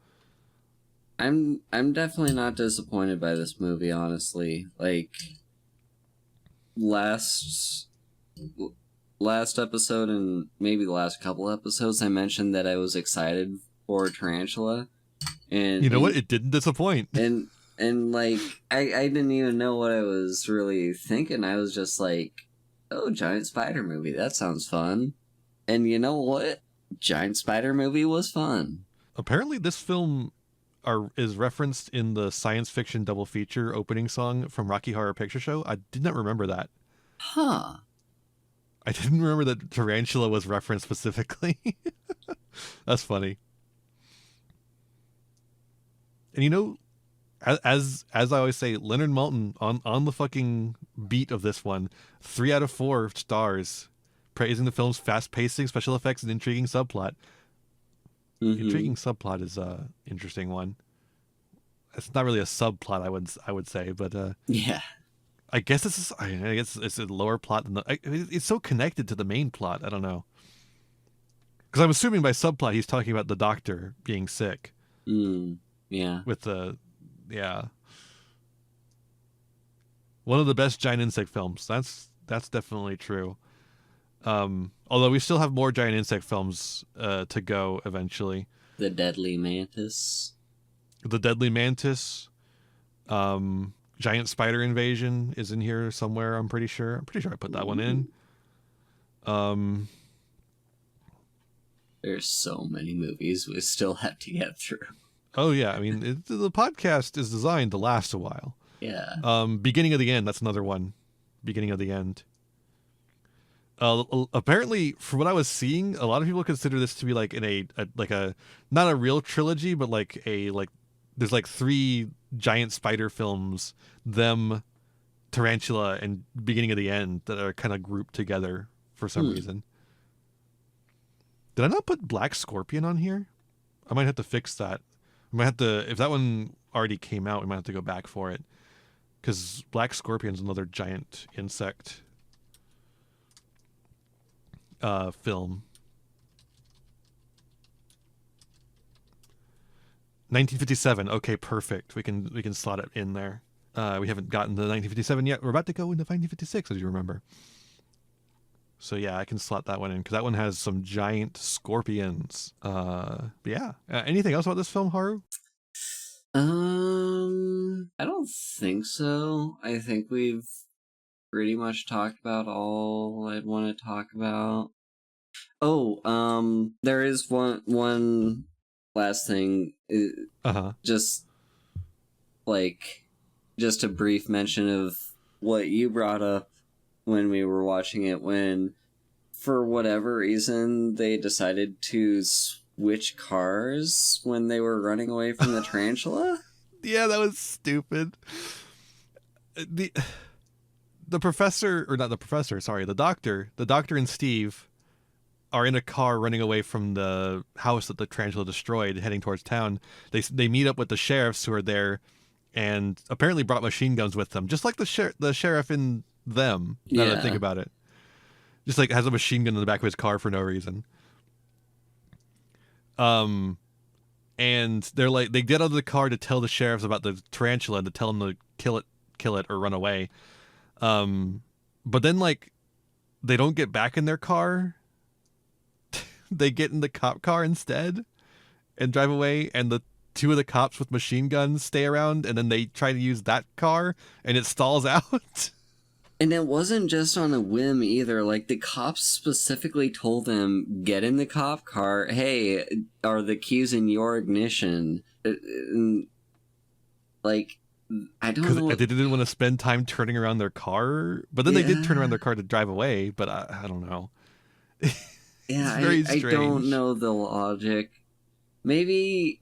I'm definitely not disappointed by this movie, honestly. Like, last episode and maybe the last couple episodes, I mentioned that I was excited for Tarantula, and you know what? It didn't disappoint. And like, I didn't even know what I was really thinking. I was just like, oh, giant spider movie, that sounds fun. And you know what? Giant spider movie was fun. Apparently, this film is referenced in the science fiction double feature opening song from Rocky Horror Picture Show. I did not remember that. Huh. I didn't remember that Tarantula was referenced specifically. That's funny. And as I always say, Leonard Maltin on the fucking beat of this one, 3 out of 4 stars, praising the film's fast pacing, special effects, and intriguing subplot. Mm-hmm. Intriguing subplot is a interesting one. It's not really a subplot, I would say, but yeah, I guess it's a lower plot than it's so connected to the main plot. I don't know, because I'm assuming by subplot he's talking about the doctor being sick. Yeah. With one of the best giant insect films. That's definitely true. Although we still have more giant insect films to go eventually. The Deadly Mantis. Giant spider invasion is in here somewhere, I'm pretty sure. I put that one in. There's so many movies we still have to get through. Oh yeah, I mean, the podcast is designed to last a while. Yeah. Beginning of the End, that's another one. Beginning of the End. Apparently, from what I was seeing, a lot of people consider this to be like not a real trilogy, but there's like 3 giant spider films, them, Tarantula, and Beginning of the End, that are kind of grouped together for some reason. Did I not put Black Scorpion on here? I might have to fix that. We might have to, if that one already came out, we might have to go back for it. Because Black Scorpion's another giant insect film. 1957. Okay, perfect. We can slot it in there. We haven't gotten to 1957 yet. We're about to go into 1956, as you remember. So yeah, I can slot that one in because that one has some giant scorpions. But yeah. Anything else about this film, Haru? I don't think so. I think we've pretty much talked about all I'd want to talk about. Oh, there is one last thing. Just just a brief mention of what you brought up when we were watching it, when for whatever reason they decided to switch cars when they were running away from the tarantula. Yeah, that was stupid. The professor, or not the professor, sorry, the doctor and Steve are in a car running away from the house that the tarantula destroyed, heading towards town. They meet up with the sheriffs who are there, and apparently brought machine guns with them, just like the sheriff in them. Now that I think about it, just like has a machine gun in the back of his car for no reason. And they're like, they get out of the car to tell the sheriffs about the tarantula and to tell them to kill it or run away. But then like they don't get back in their car. They get in the cop car instead and drive away, and the two of the cops with machine guns stay around, and then they try to use that car and it stalls out. And it wasn't just on a whim either. Like, the cops specifically told them, get in the cop car. Hey, are the keys in your ignition? Like, I don't know. They didn't want to spend time turning around their car, but then they did turn around their car to drive away, but I don't know. Yeah, I don't know the logic. Maybe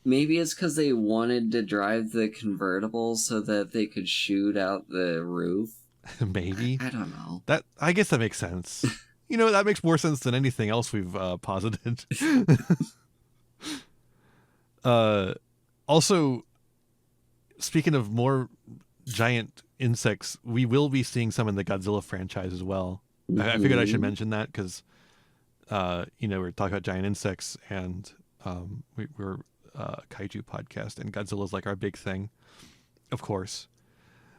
it's because they wanted to drive the convertible so that they could shoot out the roof. Maybe. I don't know. I guess that makes sense. You know, that makes more sense than anything else we've posited. Also, speaking of more giant insects, we will be seeing some in the Godzilla franchise as well. Mm-hmm. I figured I should mention that because, we're talking about giant insects, and we're a kaiju podcast, and Godzilla's like our big thing, of course.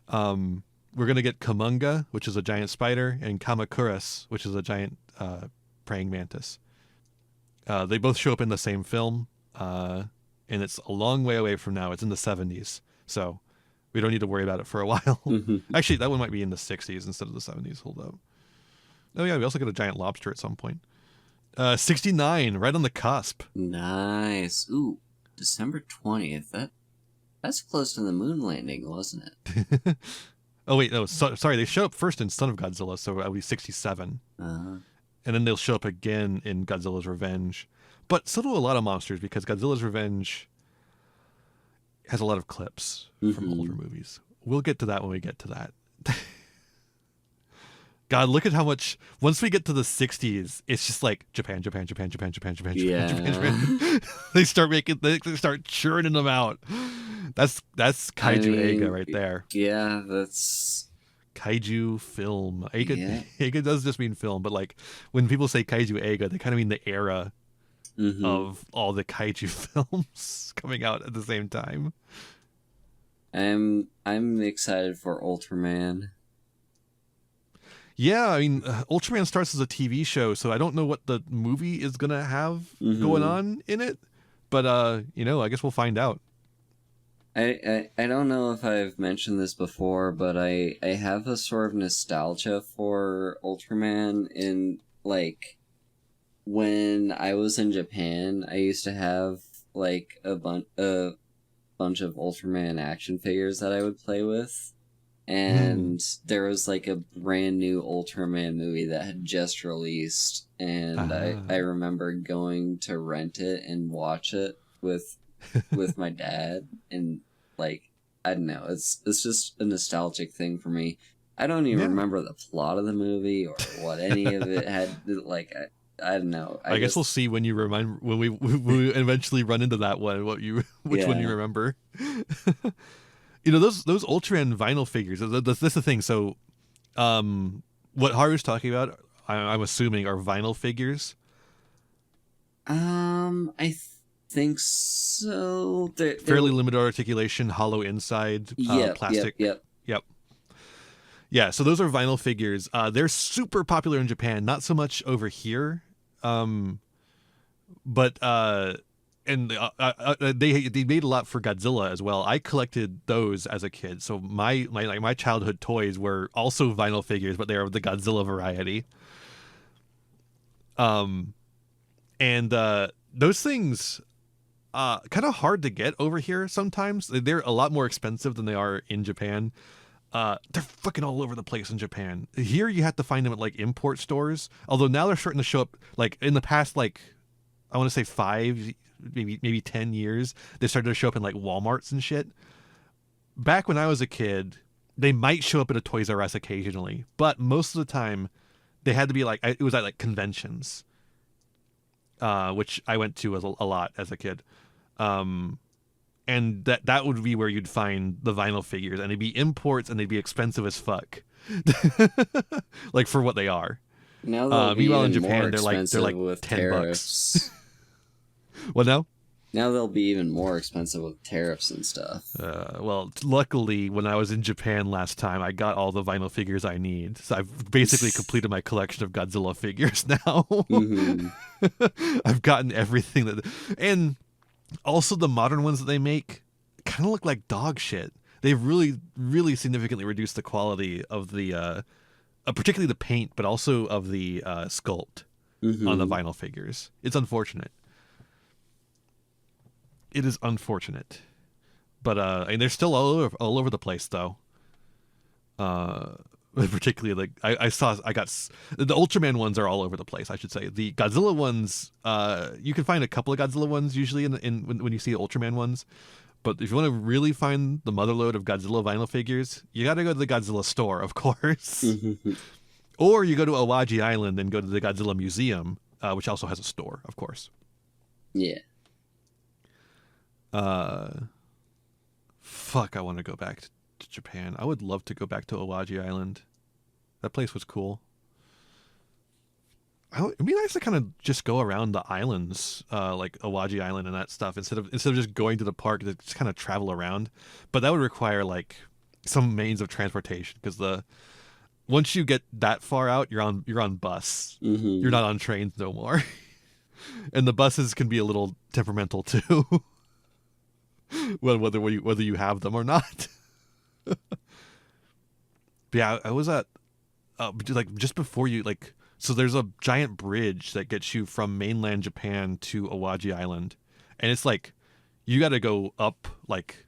We're going to get Kamunga, which is a giant spider, and Kamacuras, which is a giant praying mantis. They both show up in the same film, and it's a long way away from now. It's in the 70s, so we don't need to worry about it for a while. Mm-hmm. Actually, that one might be in the 60s instead of the 70s. Hold up. Oh yeah, we also get a giant lobster at some point. 69, right on the cusp. Nice. Ooh, December 20th. That's close to the moon landing, wasn't it? Oh wait, no, sorry. They show up first in Son of Godzilla, so it'll be 67. And then they'll show up again in Godzilla's Revenge. But so do a lot of monsters, because Godzilla's Revenge has a lot of clips from older movies. We'll get to that when we get to that. God, look at how much, once we get to the 60s, it's just like Japan. They start churning them out. That's Kaiju Eiga right there. Yeah, that's Kaiju film. Eiga does just mean film, but like when people say Kaiju Eiga, they kind of mean the era of all the Kaiju films coming out at the same time. I'm excited for Ultraman. Yeah, I mean, Ultraman starts as a TV show, so I don't know what the movie is going to have going on in it. But, I guess we'll find out. I don't know if I've mentioned this before, but I have a sort of nostalgia for Ultraman. In, like, when I was in Japan, I used to have, like, a bunch of Ultraman action figures that I would play with. And there was like a brand new Ultraman movie that had just released, and I remember going to rent it and watch it with my dad, and like, I don't know, it's just a nostalgic thing for me. I don't even remember the plot of the movie or what any of it had. Like, I don't know. I guess we'll see when when we eventually run into that one. Which one you remember? Those Ultraman vinyl figures. That's the thing. So, what Haru's talking about, I'm assuming, are vinyl figures. I think so. Fairly limited articulation, hollow inside, plastic. Yep. Yeah, so those are vinyl figures. They're super popular in Japan, not so much over here. But they made a lot for Godzilla as well. I collected those as a kid, so my childhood toys were also vinyl figures, but they are the Godzilla variety. And those things, kind of hard to get over here sometimes. They're a lot more expensive than they are in Japan. They're fucking all over the place in Japan. Here you have to find them at like import stores. Although now they're starting to show up, like in the past, like I want to say 5, maybe 10 years, they started to show up in like Walmarts and shit. Back when I was a kid, they might show up at a Toys R Us occasionally, but most of the time they had to be like, it was at like conventions, which I went to a lot as a kid. And that would be where you'd find the vinyl figures, and they'd be imports, and they'd be expensive as fuck, like for what they are. Now they'll be meanwhile, in even Japan, more they're like with $10. What now? Now they'll be even more expensive with tariffs and stuff. Well, luckily, when I was in Japan last time, I got all the vinyl figures I need. So I've basically completed my collection of Godzilla figures now. Mm-hmm. I've gotten everything and also the modern ones that they make kind of look like dog shit. They've really, really significantly reduced the quality of the, particularly the paint, but also of the sculpt on the vinyl figures. It's unfortunate. It is unfortunate, but and they're still all over the place though. Particularly like I got the Ultraman ones are all over the place. I should say the Godzilla ones. You can find a couple of Godzilla ones usually when you see the Ultraman ones, but if you want to really find the motherlode of Godzilla vinyl figures, you got to go to the Godzilla store, of course, or you go to Awaji Island and go to the Godzilla Museum, which also has a store, of course. Yeah. Fuck, I want to go back to Japan. I would love to go back to Awaji Island. That place was cool. It'd be nice to kind of just go around the islands, like Awaji Island and that stuff, instead of just going to the park to just kind of travel around. But that would require like some means of transportation, because once you get that far out, you're on bus. Mm-hmm. You're not on trains no more, and the buses can be a little temperamental too. whether you have them or not. But yeah, I was at like just before you like. So there's a giant bridge that gets you from mainland Japan to Awaji Island, and it's like you got to go up like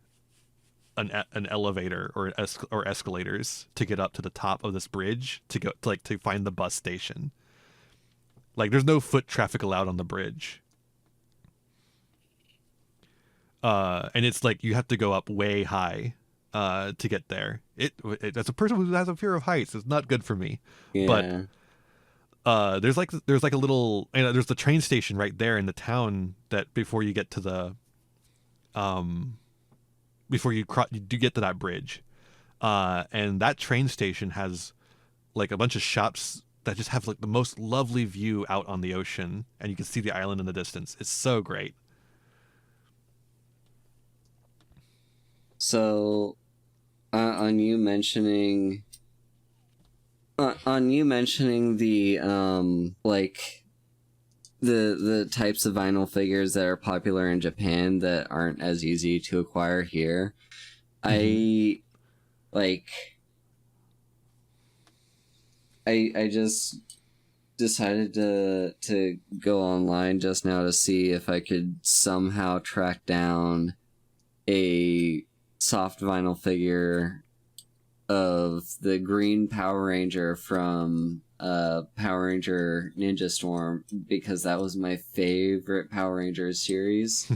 an elevator or escalators to get up to the top of this bridge to find the bus station. Like there's no foot traffic allowed on the bridge. And it's like you have to go up way high to get there. It as a person who has a fear of heights, it's not good for me. Yeah. But there's like a little, there's the train station right there in the town that before you get to the before you do get to that bridge, and that train station has like a bunch of shops that just have like the most lovely view out on the ocean, and you can see the island in the distance. It's so great. So, on you mentioning the like the types of vinyl figures that are popular in Japan that aren't as easy to acquire here, I just decided to go online just now to see if I could somehow track down a soft vinyl figure of the green Power Ranger from Power Ranger Ninja Storm, because that was my favorite Power Rangers series.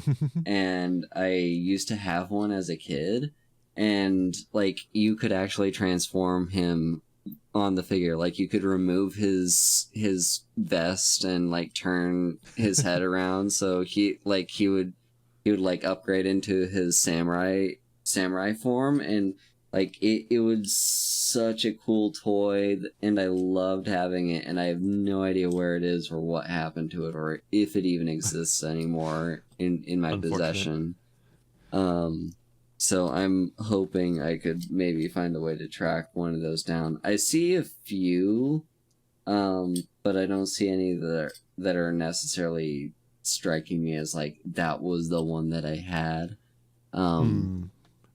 And I used to have one as a kid, and like you could actually transform him on the figure. Like you could remove his vest and like turn his head around, so he would like upgrade into his samurai form, and like it was such a cool toy, and I loved having it, and I have no idea where it is or what happened to it or if it even exists anymore in my possession. So I'm hoping I could maybe find a way to track one of those down. I see a few, but I don't see any that are necessarily striking me as like that was the one that I had.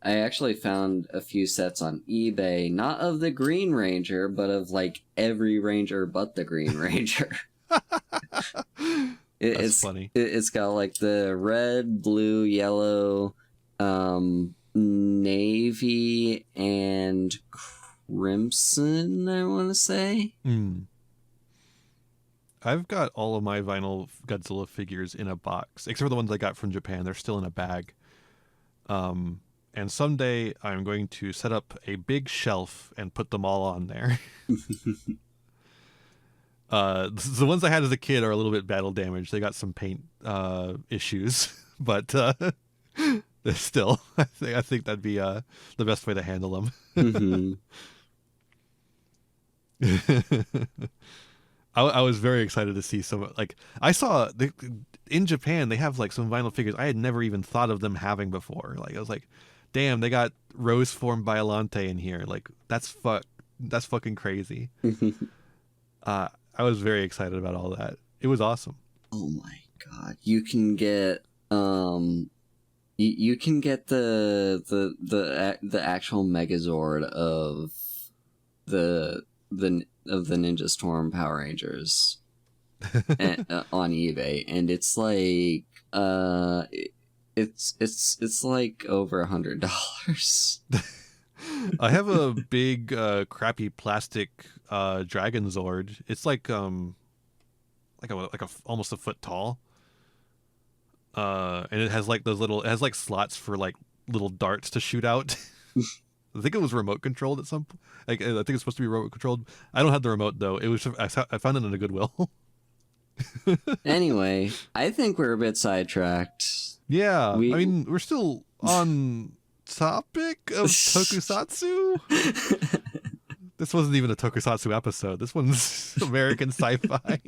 I actually found a few sets on eBay, not of the Green Ranger, but of like every Ranger but the Green Ranger. That's funny. It's got like the red, blue, yellow, navy, and crimson, I want to say. I've got all of my vinyl Godzilla figures in a box, except for the ones I got from Japan. They're still in a bag. And someday I'm going to set up a big shelf and put them all on there. The ones I had as a kid are a little bit battle damaged. They got some paint issues, but still, I think that'd be the best way to handle them. I was very excited to see some, like, I saw in Japan they have like some vinyl figures I had never even thought of them having before. Like I was like, damn, they got Rose Form Biollante in here. Like that's fucking crazy. I was very excited about all that. It was awesome. Oh my god! You can get you can get the actual Megazord of the Ninja Storm Power Rangers on eBay, and it's like it's like over $100. I have a big crappy plastic Dragon Zord. It's like almost a foot tall, and it has like it has like slots for like little darts to shoot out. I think it was remote controlled at some point. Like, I think it's supposed to be remote controlled. I don't have the remote though. It was I found it in a Goodwill. Anyway, I think we're a bit sidetracked. Yeah, I mean, we're still on topic of tokusatsu. This wasn't even a tokusatsu episode. This one's American sci-fi.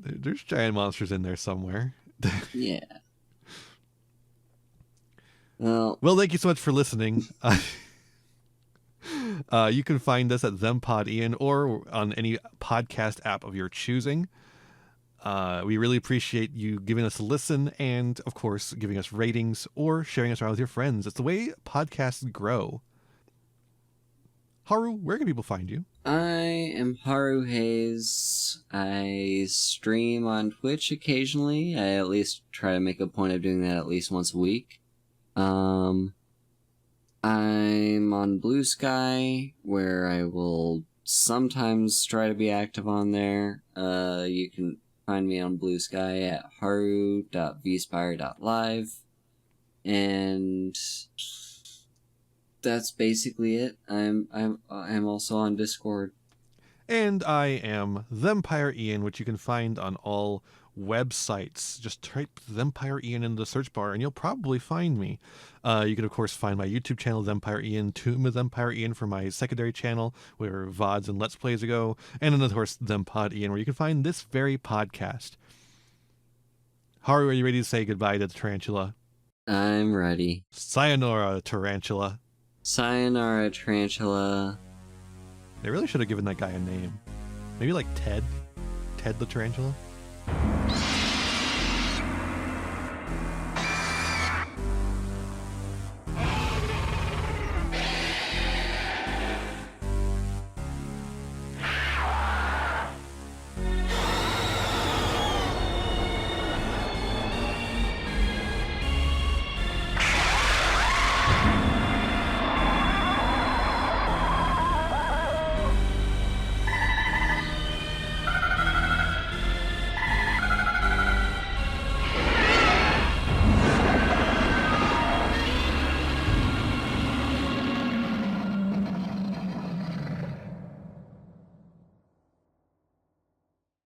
There's giant monsters in there somewhere. Yeah. Well, thank you so much for listening. You can find us at ThemPodIan or on any podcast app of your choosing. We really appreciate you giving us a listen and, of course, giving us ratings or sharing us around with your friends. It's the way podcasts grow. Haru, where can people find you? I am Haru Hayes. I stream on Twitch occasionally. I at least try to make a point of doing that at least once a week. I'm on Blue Sky, where I will sometimes try to be active on there. You can find me on Blue Sky at haru.vspire.live. And that's basically it. I'm also on Discord. And I am Thempire Ian, which you can find on all websites. Just type Thempire Ian into the search bar and you'll probably find me. You can of course find my YouTube channel Thempire Ian, Tomb of Thempire Ian for my secondary channel where VODs and Let's Plays go, and then of course Thempod Ian where you can find this very podcast. Haru, are you ready to say goodbye to the tarantula? I'm ready. Sayonara, tarantula. Sayonara, tarantula. They really should have given that guy a name. Maybe like Ted? Ted the tarantula?